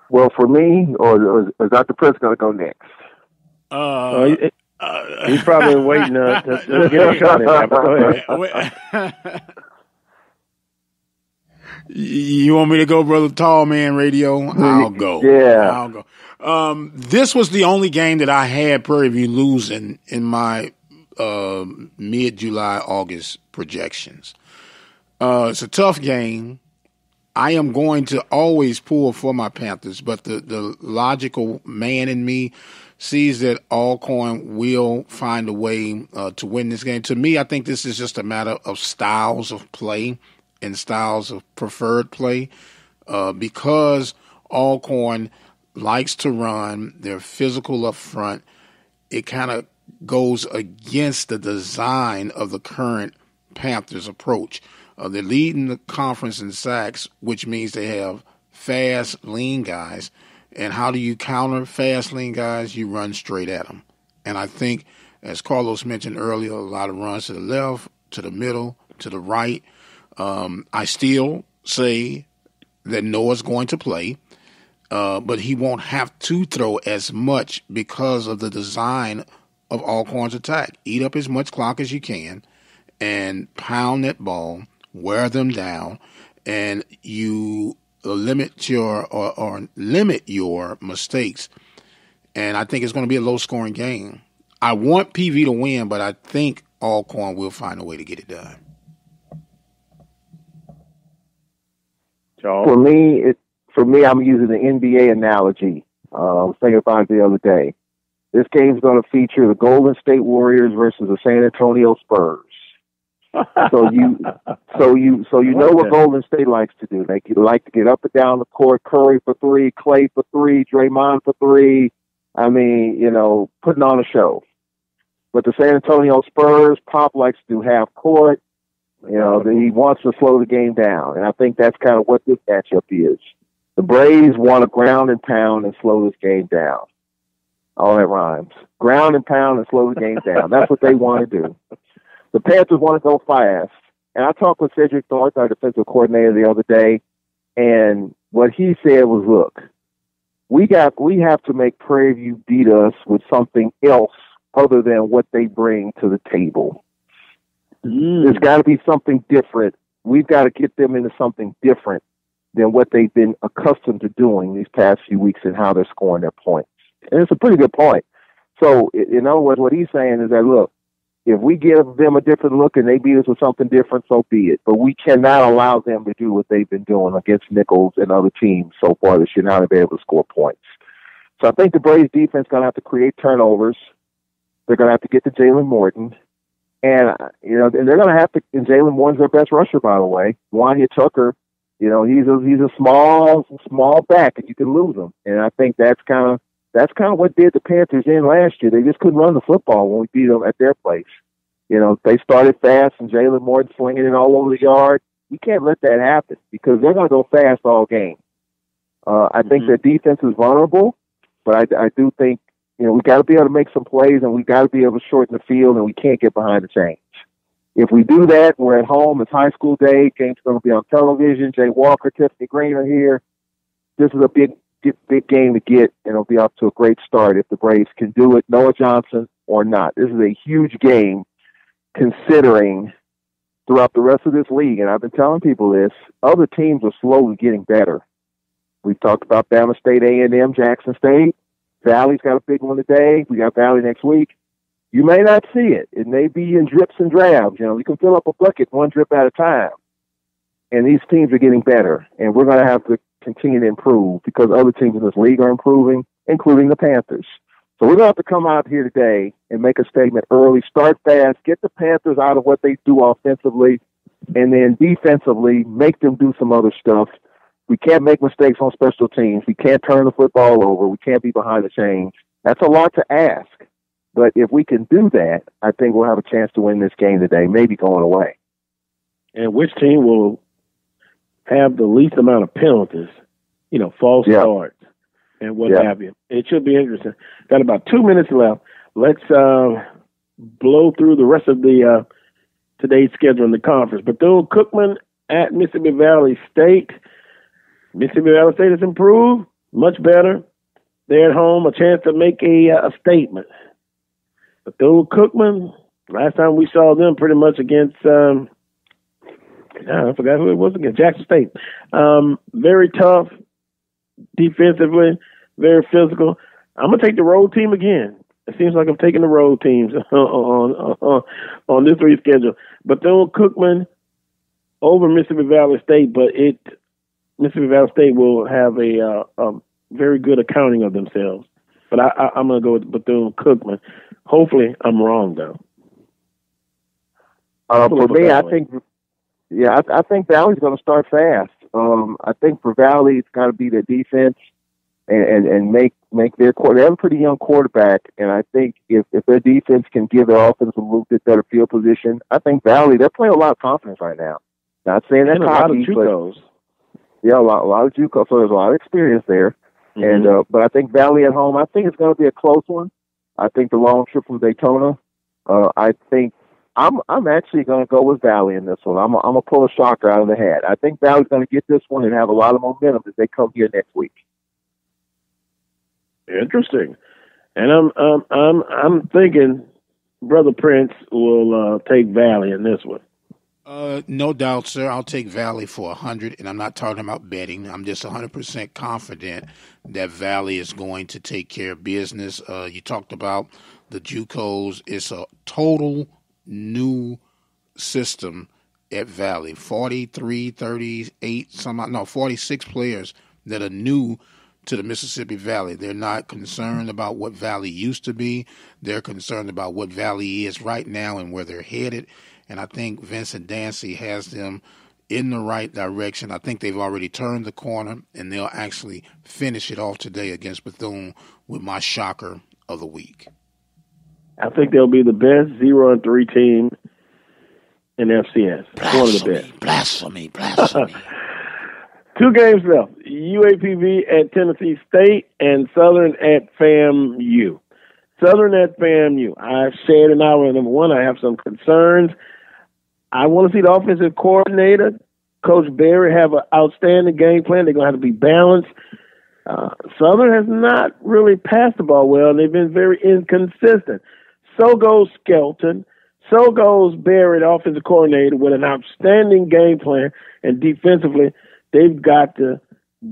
Well, for me, or is Dr. Prince going to go next? He's probably waiting to get a shot at that, but go ahead. You want me to go, Brother Tall Man Radio? I'll go. Yeah. I'll go. This was the only game that I had Prairie View losing in my mid-July, August projections. It's a tough game. I am going to always pull for my Panthers, but the logical man in me sees that Alcorn will find a way to win this game. To me, I think this is just a matter of styles of play and styles of preferred play, because Alcorn likes to run. They're physical up front. It kind of goes against the design of the current Panthers approach. They're leading the conference in sacks, which means they have fast, lean guys. And how do you counter fast, lean guys? You run straight at them. And I think, as Carlos mentioned earlier, a lot of runs to the left, to the middle, to the right. I still say that Noah's going to play, but he won't have to throw as much because of the design of Alcorn's attack. Eat up as much clock as you can and pound that ball, wear them down, and you limit your or limit your mistakes. And I think it's going to be a low-scoring game. I want PV to win, but I think Alcorn will find a way to get it done. For me, I'm using the NBA analogy. I was thinking about it the other day. This game's going to feature the Golden State Warriors versus the San Antonio Spurs. So you know what Golden State likes to do. They like to get up and down the court. Curry for three, Clay for three, Draymond for three. I mean, putting on a show. But the San Antonio Spurs, Pop likes to do half court. He wants to slow the game down, and I think that's kind of what this matchup is. The Braves want to ground and pound and slow this game down. All that rhymes. Ground and pound and slow the game down. That's what they want to do. The Panthers want to go fast. And I talked with Cedric Thornton, our defensive coordinator, the other day, and what he said was, look, we have to make Prairie View beat us with something else other than what they bring to the table. There's got to be something different. We've got to get them into something different than what they've been accustomed to doing these past few weeks and how they're scoring their points. And it's a pretty good point. So, in other words, what he's saying is that, look, if we give them a different look and they beat us with something different, so be it. But we cannot allow them to do what they've been doing against Nichols and other teams so far this year, not to be able to score points. So I think the Braves defense is going to have to create turnovers. They're going to have to get to Jalen Morton. And, and they're going to have to, and Jalen Morton's their best rusher, by the way. Wanya Tucker, he's a small back, and you can lose him. And I think that's kind of what did the Panthers in last year. They just couldn't run the football when we beat them at their place. They started fast, and Jalen Morton slinging it all over the yard. We can't let that happen because they're going to go fast all game. I think their defense is vulnerable, but I do think, we've got to be able to make some plays, and we've got to be able to shorten the field, and we can't get behind the chains. If we do that, we're at home. It's high school day. Game's going to be on television. Jay Walker, Tiffany Green are here. This is a big game to get, and it'll be off to a great start if the Braves can do it, Noah Johnson or not. This is a huge game considering throughout the rest of this league, and I've been telling people this, other teams are slowly getting better. We've talked about Bama State, A&M, Jackson State. Valley's got a big one today. We got Valley next week. You may not see it. It may be in drips and drabs. You can fill up a bucket one drip at a time. And these teams are getting better, and we're going to have to continue to improve because other teams in this league are improving, including the Panthers. So we're going to have to come out here today and make a statement early, start fast, get the Panthers out of what they do offensively, and then defensively make them do some other stuff. We can't make mistakes on special teams. We can't turn the football over. We can't be behind the chains. That's a lot to ask. But if we can do that, I think we'll have a chance to win this game today, maybe going away. And which team will have the least amount of penalties, false starts and what have you. It should be interesting. Got about 2 minutes left. Let's blow through the rest of the today's schedule in the conference. Bethune-Cookman at Mississippi Valley State. Mississippi Valley State has improved, much better. They're at home, a chance to make a statement. Bethune-Cookman, last time we saw them pretty much against, I forgot who it was against, Jackson State. Very tough defensively, very physical. I'm going to take the road team again. It seems like I'm taking the road teams on this week's schedule. Bethune-Cookman over Mississippi Valley State, but Mississippi Valley State will have a very good accounting of themselves. But I'm going to go with Bethune-Cookman. Hopefully, I'm wrong, though. For me, I think Valley's going to start fast. I think for Valley, it's got to be their defense and make their quarter. They have a pretty young quarterback, and I think if their defense can give their offense a little bit better field position, I think Valley, they're playing a lot of confidence right now. Not saying they're cocky, a lot of JUCOs. Yeah, a lot of JUCOs, so there's a lot of experience there. Mm-hmm. And but I think Valley at home, I think it's going to be a close one. I think the long trip from Daytona. I think I'm actually going to go with Valley in this one. I'm going to pull a shocker out of the hat. I think Valley's going to get this one and have a lot of momentum as they come here next week. Interesting, and I'm thinking Brother Prince will take Valley in this one. No doubt, sir. I'll take Valley for 100, and I'm not talking about betting. I'm just 100% confident that Valley is going to take care of business. You talked about the JUCOs. It's a total new system at Valley. 43, 38, 46 players that are new to the Mississippi Valley. They're not concerned about what Valley used to be. They're concerned about what Valley is right now and where they're headed. And I think Vincent Dancy has them in the right direction. I think they've already turned the corner, and they'll actually finish it off today against Bethune with my shocker of the week. I think they'll be the best 0-3 team in FCS. Blasphemy, one of the best. Blasphemy. 2 games left. UAPB at Tennessee State and Southern at FAMU. Southern at FAMU. I've said in hour number 1, I have some concerns. I want to see the offensive coordinator, Coach Berry, have an outstanding game plan. They're going to have to be balanced. Southern has not really passed the ball well, and they've been very inconsistent. So goes Skelton. So goes Berry, the offensive coordinator, with an outstanding game plan. And defensively, they've got to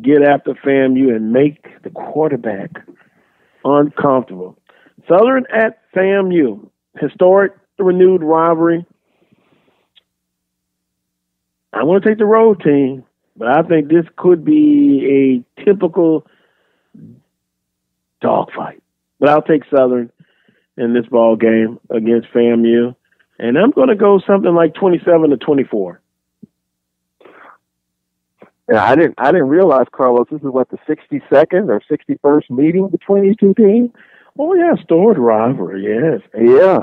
get after FAMU and make the quarterback uncomfortable. Southern at FAMU. Historic, renewed rivalry. I want to take the road team, but I think this could be a typical dogfight. But I'll take Southern in this ball game against FAMU, and I'm going to go something like 27-24. Yeah, I didn't realize, Carlos, this is what, the 62nd or 61st meeting between these two teams? Oh yeah, storied rivalry, yes. Yeah.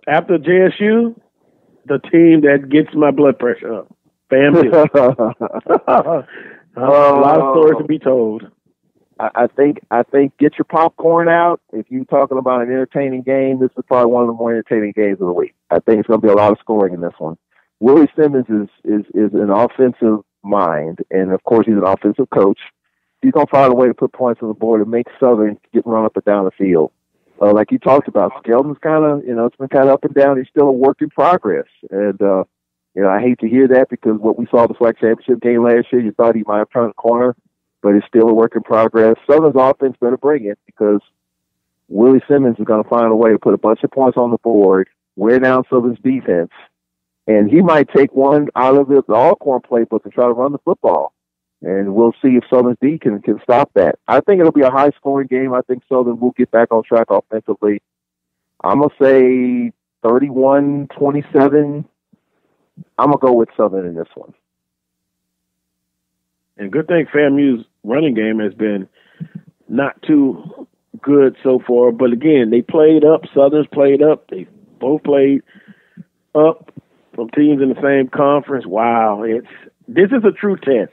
After JSU, the team that gets my blood pressure up. FAMU. A lot of stories to be told. I think get your popcorn out. If you're talking about an entertaining game, this is probably one of the more entertaining games of the week. I think it's going to be a lot of scoring in this one. Willie Simmons is an offensive mind, and of course he's an offensive coach. He's going to find a way to put points on the board and make Southern get run up and down the field. Like you talked about, Skelton's kind of, it's been kind of up and down. He's still a work in progress, and I hate to hear that because what we saw the flag championship game last year, you thought he might have turned the corner, but it's still a work in progress. Southern's offense better bring it because Willie Simmons is going to find a way to put a bunch of points on the board, wear down Southern's defense, and he might take one out of the Alcorn playbook and try to run the football. And we'll see if Southern's D can stop that. I think it'll be a high-scoring game. I think Southern will get back on track offensively. I'm going to say 31-27 I'm going to go with Southern in this one. And good thing FAMU's running game has been not too good so far. But again, they played up. Southern's played up. They both played up from teams in the same conference. Wow, this is a true test.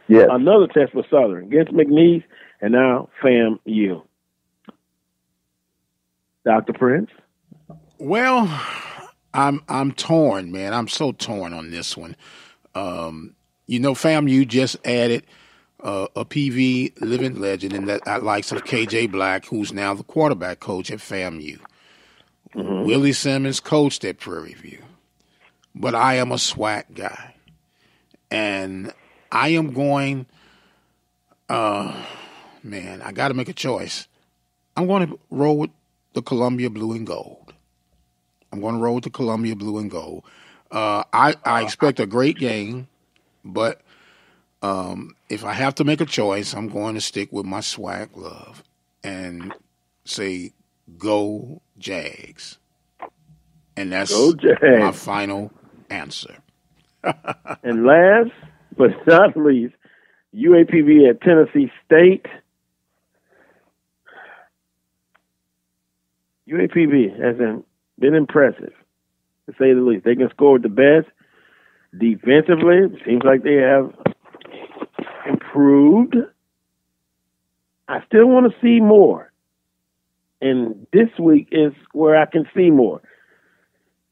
Yes. Another test for Southern against McNeese, and now FAMU. Dr. Prince? Well, I'm torn, man. I'm so torn on this one. FAMU just added a PV living legend in that likes of KJ Black, who's now the quarterback coach at FAMU. Mm-hmm. Willie Simmons coached at Prairie View. But I am a SWAC guy. And I am going, I got to make a choice. I'm going to roll with the Columbia Blue and Gold. I expect a great game, but if I have to make a choice, I'm going to stick with my SWAC love and say, go Jags. And that's my final answer. And last but not least, UAPB at Tennessee State. UAPB has been impressive, to say the least. They can score the best. Defensively, it seems like they have improved. I still want to see more. And this week is where I can see more.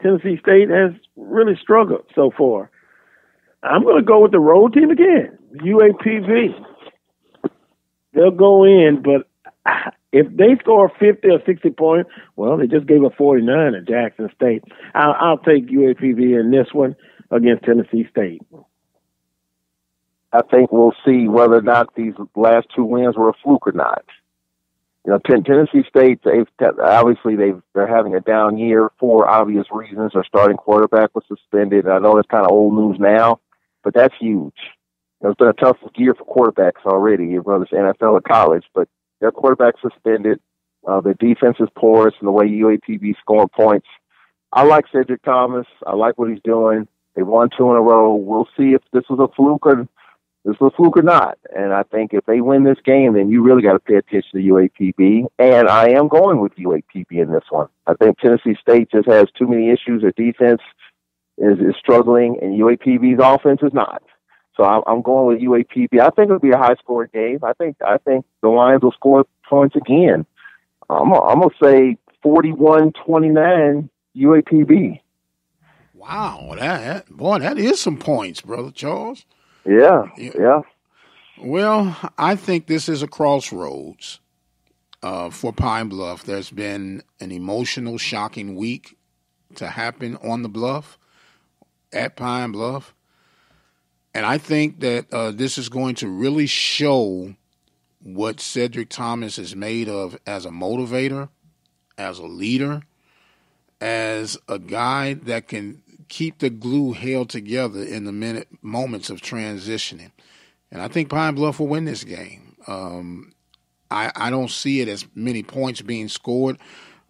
Tennessee State has really struggled so far. I'm going to go with the road team again, UAPB. They'll go in, but if they score 50 or 60 points, well, they just gave up 49 at Jackson State. I'll take UAPB in this one against Tennessee State. I think we'll see whether or not these last two wins were a fluke or not. Tennessee State, they're having a down year for obvious reasons. Their starting quarterback was suspended. I know that's kind of old news now, but that's huge. It's been a tough year for quarterbacks already, whether it's NFL or college, but their quarterback suspended. The defense is porous in the way UAPB scoring points. I like Cedric Thomas. I like what he's doing. They won 2 in a row. We'll see if this was a fluke or not. And I think if they win this game, then you really got to pay attention to UAPB. And I am going with UAPB in this one. I think Tennessee State just has too many issues. Their defense is struggling, and UAPB's offense is not. So I'm going with UAPB. I think it'll be a high-scoring game. I think the Lions will score points again. I'm gonna say 41-29 UAPB. Wow, that is some points, Brother Charles. Yeah. Well, I think this is a crossroads for Pine Bluff. There's been an emotional, shocking week to happen on the bluff, at Pine Bluff. And I think that this is going to really show what Cedric Thomas is made of as a motivator, as a leader, as a guy that can keep the glue held together in the moments of transitioning. And I think Pine Bluff will win this game. I don't see it as many points being scored.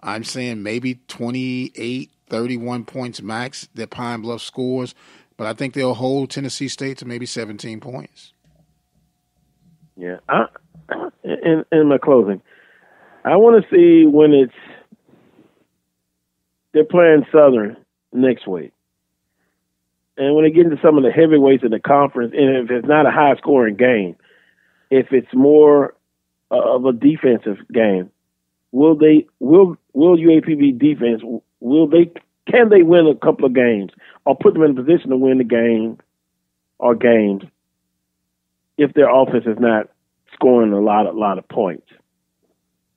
I'm saying maybe 28, 31 points max that Pine Bluff scores. But I think they'll hold Tennessee State to maybe 17 points. Yeah. In my closing, I want to see when they're playing Southern next week. And when they get into some of the heavyweights in the conference, and if it's not a high-scoring game, if it's more of a defensive game, will UAPB defense, can they win a couple of games or put them in a position to win the game or games if their offense is not scoring a lot of points?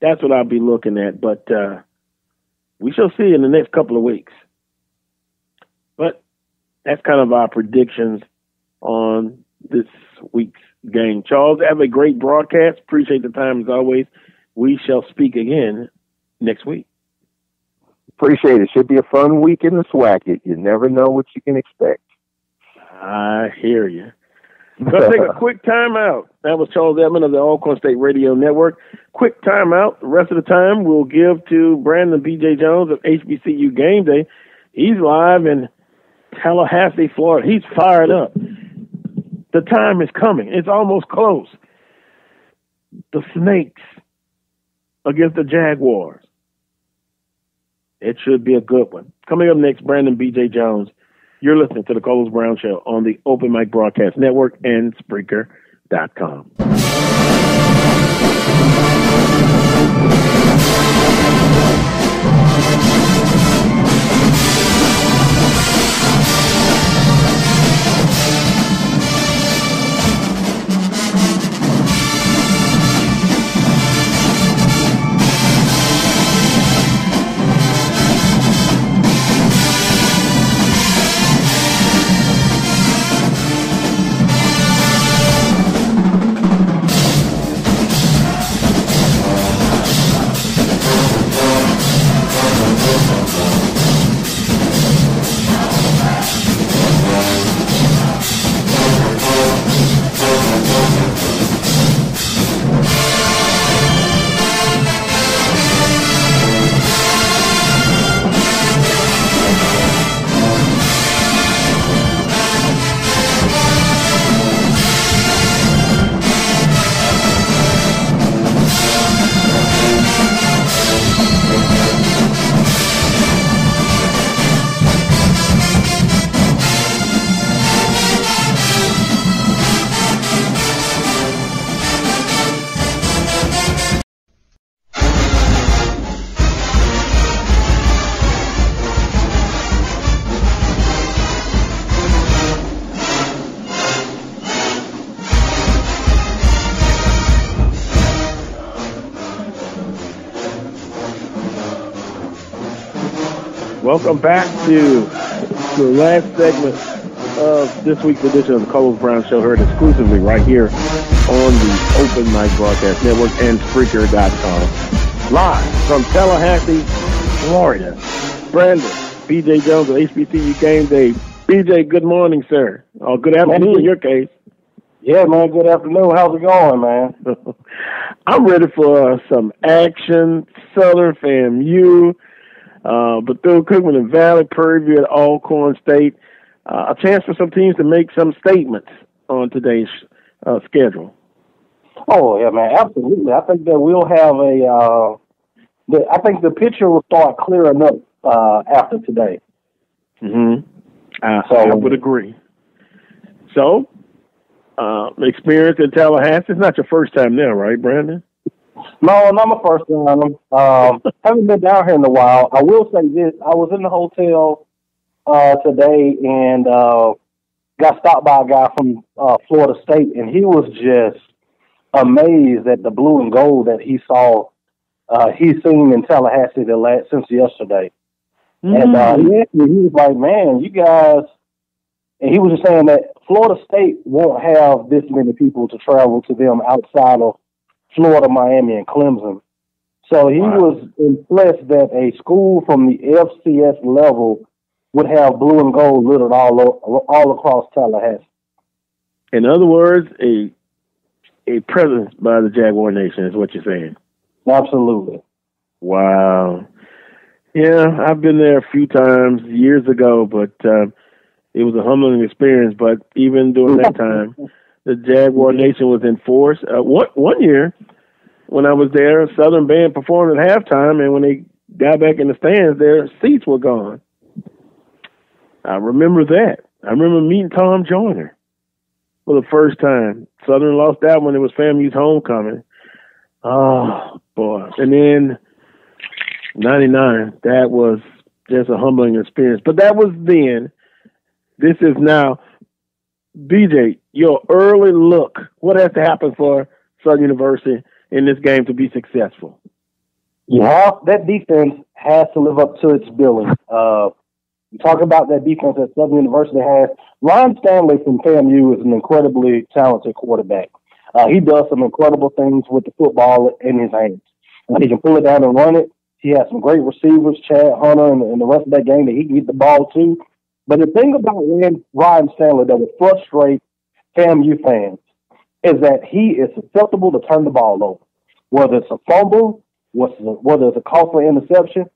That's what I'll be looking at, but we shall see in the next couple of weeks. But that's kind of our predictions on this week's game. Charles, have a great broadcast. Appreciate the time as always. We shall speak again next week. Appreciate it. Should be a fun week in the SWAC. You never know what you can expect. I hear you. Let's take a quick time out. That was Charles Edmond of the Alcorn State Radio Network. Quick time out. The rest of the time we'll give to Brandon B.J. Jones of HBCU Game Day. He's live in Tallahassee, Florida. He's fired up. The time is coming. It's almost close. The Snakes against the Jaguars. It should be a good one. Coming up next, Brandon B.J. Jones. You're listening to the Carlos Brown Show on the Open Mic Broadcast Network and Spreaker.com. Welcome back to the last segment of this week's edition of the Carlos Brown Show, heard exclusively right here on the Open Mic Broadcast Network and Spreaker.com. Live from Tallahassee, Florida. Brandon, B.J. Jones of HBCU Game Day. B.J., good morning, sir. Oh, good afternoon in your case. Yeah, man, good afternoon. How's it going, man? I'm ready for some action. Southern FAMU. Bethune-Cookman and Valley, Prairie View at Alcorn State. A chance for some teams to make some statements on today's schedule. Oh, yeah, man, absolutely. I think that we'll have I think the picture will start clearing up after today. Mm-hmm. I would agree. So, experience in Tallahassee. It's not your first time there, right, Brandon? No, not my first time. Haven't been down here in a while. I will say this. I was in the hotel today and got stopped by a guy from Florida State, and he was just amazed at the blue and gold that he saw. He's seen in Tallahassee since yesterday. Mm-hmm. And he was like, man, you guys, and he was just saying that Florida State won't have this many people to travel to them outside of Florida, Miami, and Clemson. So he was impressed that a school from the FCS level would have blue and gold littered all across Tallahassee. In other words, a presence by the Jaguar Nation is what you're saying. Absolutely. Wow. Yeah, I've been there a few times years ago, but it was a humbling experience. But even during that time, the Jaguar Nation was in force. One year, when I was there, a Southern band performed at halftime, and when they got back in the stands, their seats were gone. I remember that. I remember meeting Tom Joyner for the first time. Southern lost that one. It was FAMU's homecoming. Oh, boy. And then 99, that was just a humbling experience. But that was then. This is now. BJ, your early look. What has to happen for Southern University in this game to be successful? Yeah, that defense has to live up to its billing. You talk about that defense that Southern University has. Ron Stanley from FAMU is an incredibly talented quarterback. He does some incredible things with the football in his hands. He can pull it down and run it. He has some great receivers, Chad Hunter, and the rest of that game that he can get the ball to. But the thing about Ryan Stanley that would frustrate FAMU fans is that he is susceptible to turn the ball over. Whether it's a fumble, whether it's a call for interception,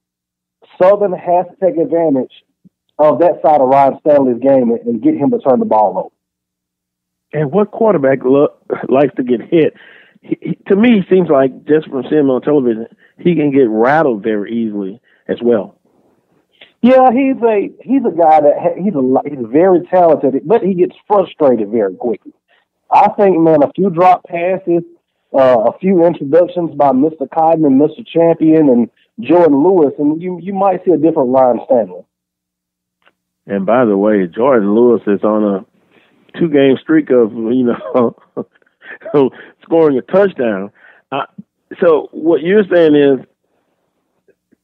Southern has to take advantage of that side of Ryan Stanley's game and get him to turn the ball over. And what quarterback likes to get hit? To me, he seems like, just from seeing him on television, he can get rattled very easily as well. Yeah, he's a guy that he's very talented, but he gets frustrated very quickly. I think, man, a few drop passes, a few introductions by Mr. Codman, Mr. Champion, and Jordan Lewis, and you might see a different Ryan Stanley. And by the way, Jordan Lewis is on a 2-game streak of, scoring a touchdown. So what you're saying is,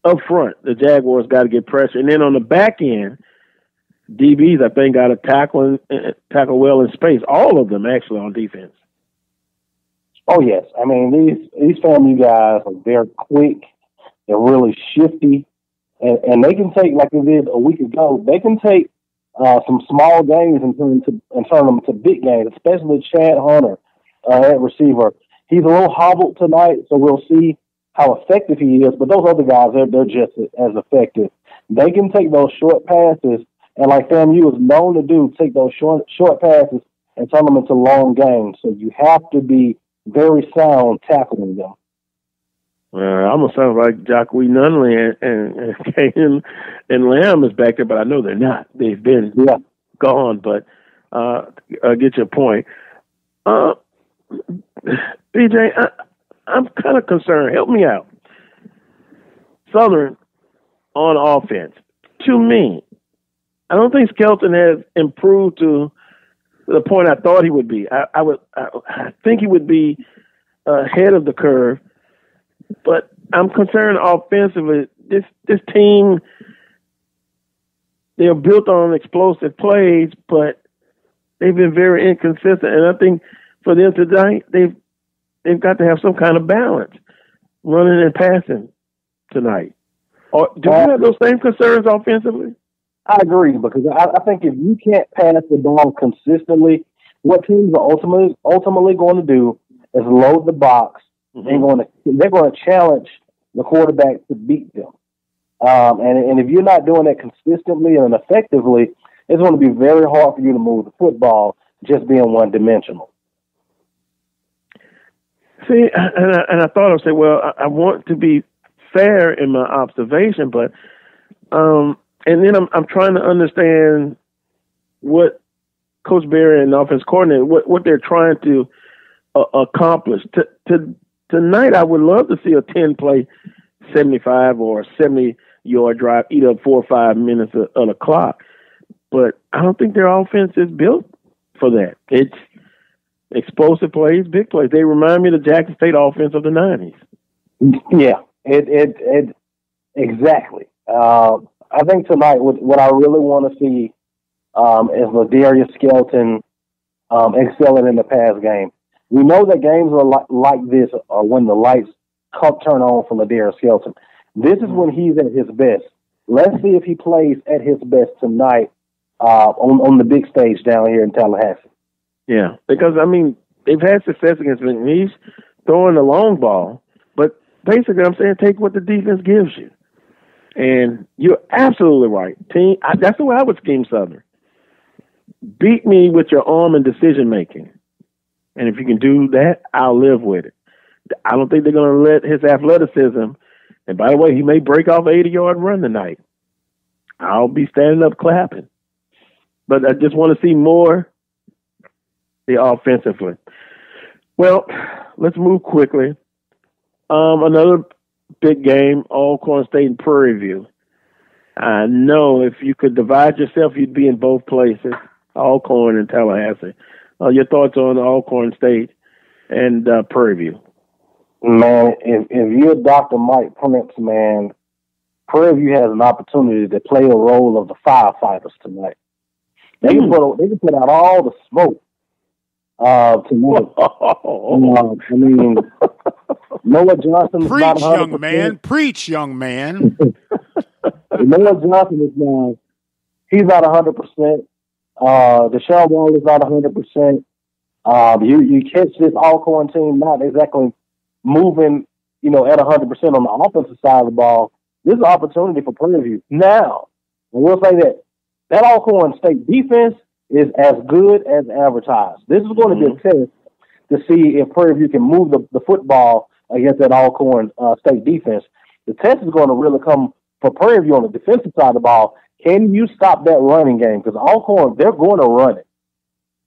up front, the Jaguars got to get pressure. And then on the back end, DBs, I think, got to tackle well in space. All of them, actually, on defense. Oh, yes. I mean, these FAMU guys, they're quick. They're really shifty. And they can take, like they did a week ago, they can take some small games and turn them to big games, especially Chad Hunter at receiver. He's a little hobbled tonight, so we'll see how effective he is. But those other guys, they're just as effective. They can take those short passes, and like FAMU is known to do, take those short passes and turn them into long games. So you have to be very sound tackling them. Almost sounds like Jaguar Nunley and Kane and Lamb is back there, but I know they're not. They've been gone, but I get your point. BJ, I'm kind of concerned. Help me out. Southern on offense. To me, I don't think Skelton has improved to the point I thought he would be. I think he would be ahead of the curve, but I'm concerned offensively. This team, they're built on explosive plays, but they've been very inconsistent. And I think for them tonight, they've got to have some kind of balance, running and passing tonight. Or do you have those same concerns offensively? I agree, because I think if you can't pass the ball consistently, what teams are ultimately going to do is load the box. Mm-hmm. They're going to challenge the quarterback to beat them. And if you're not doing that consistently and effectively, it's going to be very hard for you to move the football just being one-dimensional. See, and I thought I'd say, well, I want to be fair in my observation, but and then I'm trying to understand what Coach Berry and the offense coordinator, what they're trying to accomplish. Tonight, I would love to see a 10-play 75 or 70-yard drive, eat up 4 or 5 minutes of the clock. But I don't think their offense is built for that. It's explosive plays, big plays. They remind me of the Jackson State offense of the 90s. Yeah, it exactly. I think tonight what I really want to see is Ladarius Skelton excelling in the pass game. We know that games are like this are when the lights turn on for Ladarius Skelton. This is when he's at his best. Let's see if he plays at his best tonight on the big stage down here in Tallahassee. Yeah, because, I mean, they've had success against McNeese throwing the long ball, but basically I'm saying take what the defense gives you. And you're absolutely right. That's the way I would scheme Southern. Beat me with your arm and decision-making. And if you can do that, I'll live with it. I don't think they're going to let his athleticism, and by the way, he may break off an 80-yard run tonight. I'll be standing up clapping. But I just want to see more the offensively. Well, let's move quickly. Another big game, Alcorn State and Prairie View. I know if you could divide yourself, you'd be in both places, Alcorn and Tallahassee. Your thoughts on Alcorn State and Prairie View? Man, if you're Dr. Mike Prince, man, Prairie View has an opportunity to play a role of the firefighters tonight. They can put out all the smoke tonight. I mean, Noah Johnson is not 100%. Preach, young man. Noah Johnson is now, he's not 100%. Deshaun Wall is not 100%. You catch this Alcorn team not exactly moving, at 100% on the offensive side of the ball. This is an opportunity for Prairie View. Now, I will say that that Alcorn State defense is as good as advertised. This is going to be a test to see if Prairie View can move the football against that Alcorn State defense. The test is going to really come for Prairie View on the defensive side of the ball. Can you stop that running game? Because Alcorn, they're going to run it.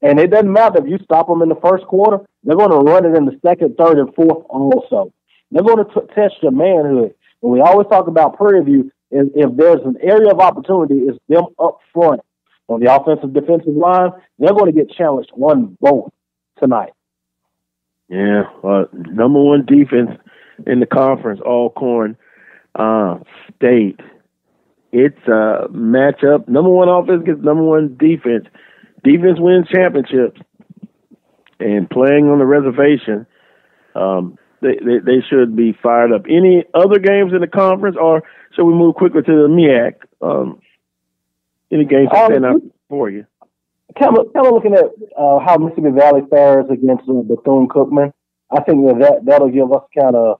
And it doesn't matter if you stop them in the first quarter. They're going to run it in the second, third, and fourth also. They're going to test your manhood. And we always talk about Prairie View, if there's an area of opportunity, it's them up front. On the offensive defensive line, they're going to get challenged on both tonight. Yeah, number one defense in the conference, Alcorn State. It's a matchup. Number one offense against number one defense. Defense wins championships. And playing on the reservation, they should be fired up. Any other games in the conference, or should we move quickly to the MEAC? Any games that stand out for you? Kind of looking at how Mississippi Valley fares against Bethune-Cookman. I think that'll give us kind of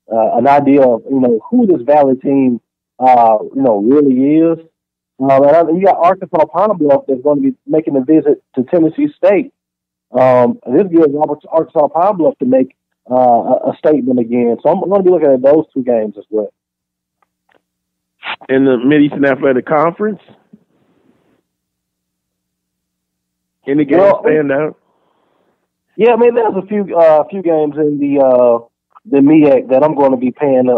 an idea of who this Valley team really is. And you got Arkansas Pine Bluff that's going to be making a visit to Tennessee State. This gives Arkansas Pine Bluff to make a statement again. So I'm going to be looking at those two games as well. In the Mid-Eastern Athletic Conference, any games stand out? Yeah, I mean, there's a few games in the MEAC that I'm going to be paying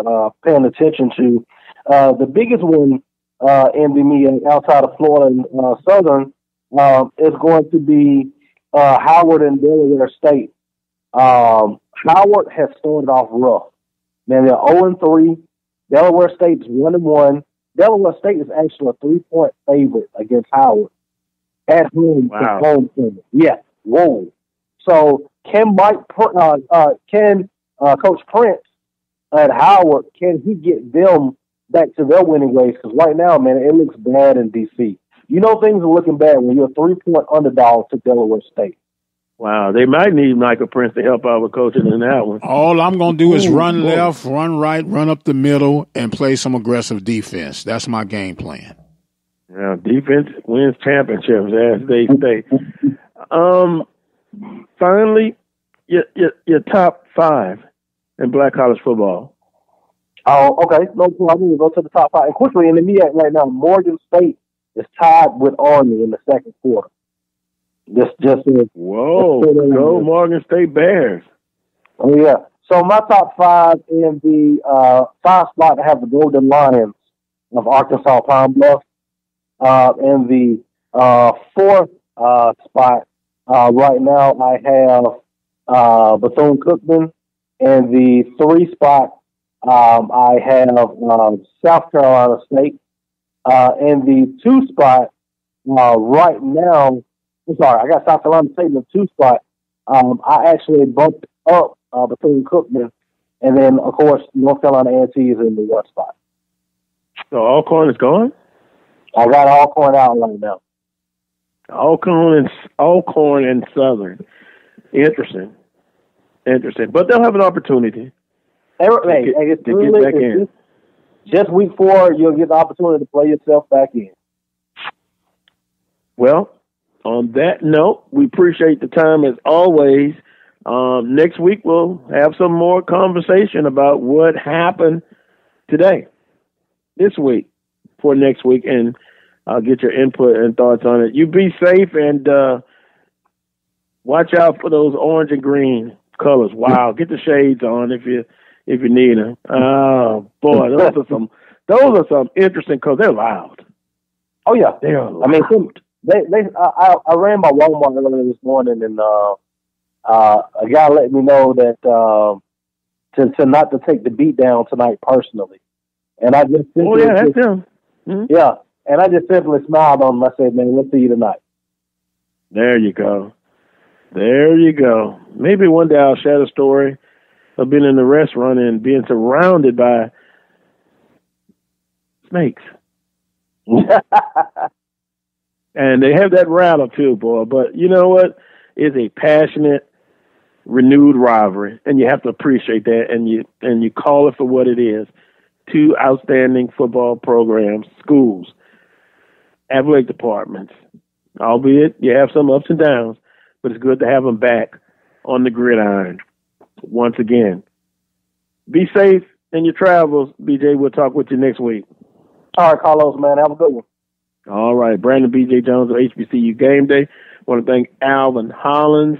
attention to. The biggest one in the MEAC outside of Florida and Southern is going to be Howard and Delaware State. Howard has started off rough. Man, they're 0-3. Delaware State's 1-1. Delaware State is actually a 3-point favorite against Howard at home. Wow. Yeah. Whoa. So can Coach Prince at Howard, can he get them back to their winning ways? Because right now, man, it looks bad in D.C. Things are looking bad when you're a 3-point underdog to Delaware State. Wow, they might need Michael Prince to help out with coaching in that one. All I'm going to do is run left, run right, run up the middle, and play some aggressive defense. That's my game plan. Yeah, defense wins championships, as they say. Finally, your top 5 in black college football. Oh, okay. No problem. We'll go to the top 5. And quickly, in the MEAC right now, Morgan State is tied with Army in the second quarter. Whoa, go Morgan State Bears. Oh, yeah. So my top 5 in the 5 spot, I have the Golden Lions of Arkansas Pine Bluff. In the 4th spot, right now, I have Bethune-Cookman. In the 3 spot, I have South Carolina State. In the 2 spot, right now, I got South Carolina State in the 2 spot. I actually bumped up Bethune-Cookman, and then, of course, North Carolina A&T is in the 1 spot. So Alcorn is gone? I got Alcorn out right now. Alcorn and Southern. Interesting. But they'll have an opportunity to get back in. Just week 4, you'll get the opportunity to play yourself back in. Well, on that note, we appreciate the time as always. Next week, we'll have some more conversation about what happened this week, for next week, and I'll get your input and thoughts on it. You be safe and watch out for those orange and green colors. Wow, get the shades on if you need them. Oh boy, those are some interesting colors. They're loud. Oh yeah, they are loud. I mean, I ran by Walmart earlier this morning, and a guy let me know that to not to take the beat down tonight personally, and I just that's him. Mm-hmm. Yeah, and I just simply smiled on him. I said, "Man, we'll see you tonight." There you go. Maybe one day I'll share the story of being in the restaurant and being surrounded by snakes. And they have that rattle too, boy. But you know what? It's a passionate, renewed rivalry, and you have to appreciate that. And you call it for what it is: 2 outstanding football programs, schools, athletic departments, albeit you have some ups and downs, but it's good to have them back on the gridiron once again. Be safe in your travels, BJ. We'll talk with you next week. All right, Carlos, man. Have a good one. All right. Brandon B.J. Jones of HBCU Game Day. I want to thank Alvin Hollins,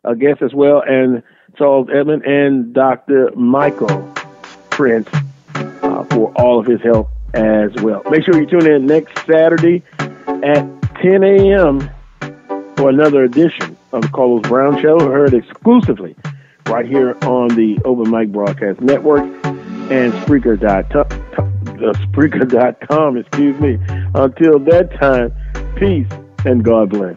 a guest as well, and Charles Edmond and Dr. Michael Prince for all of his help as well. Make sure you tune in next Saturday at 10 a.m. for another edition of the Carlos Brown Show, heard exclusively right here on the Open Mic Broadcast Network and Spreaker.com, excuse me. Until that time, peace and God bless.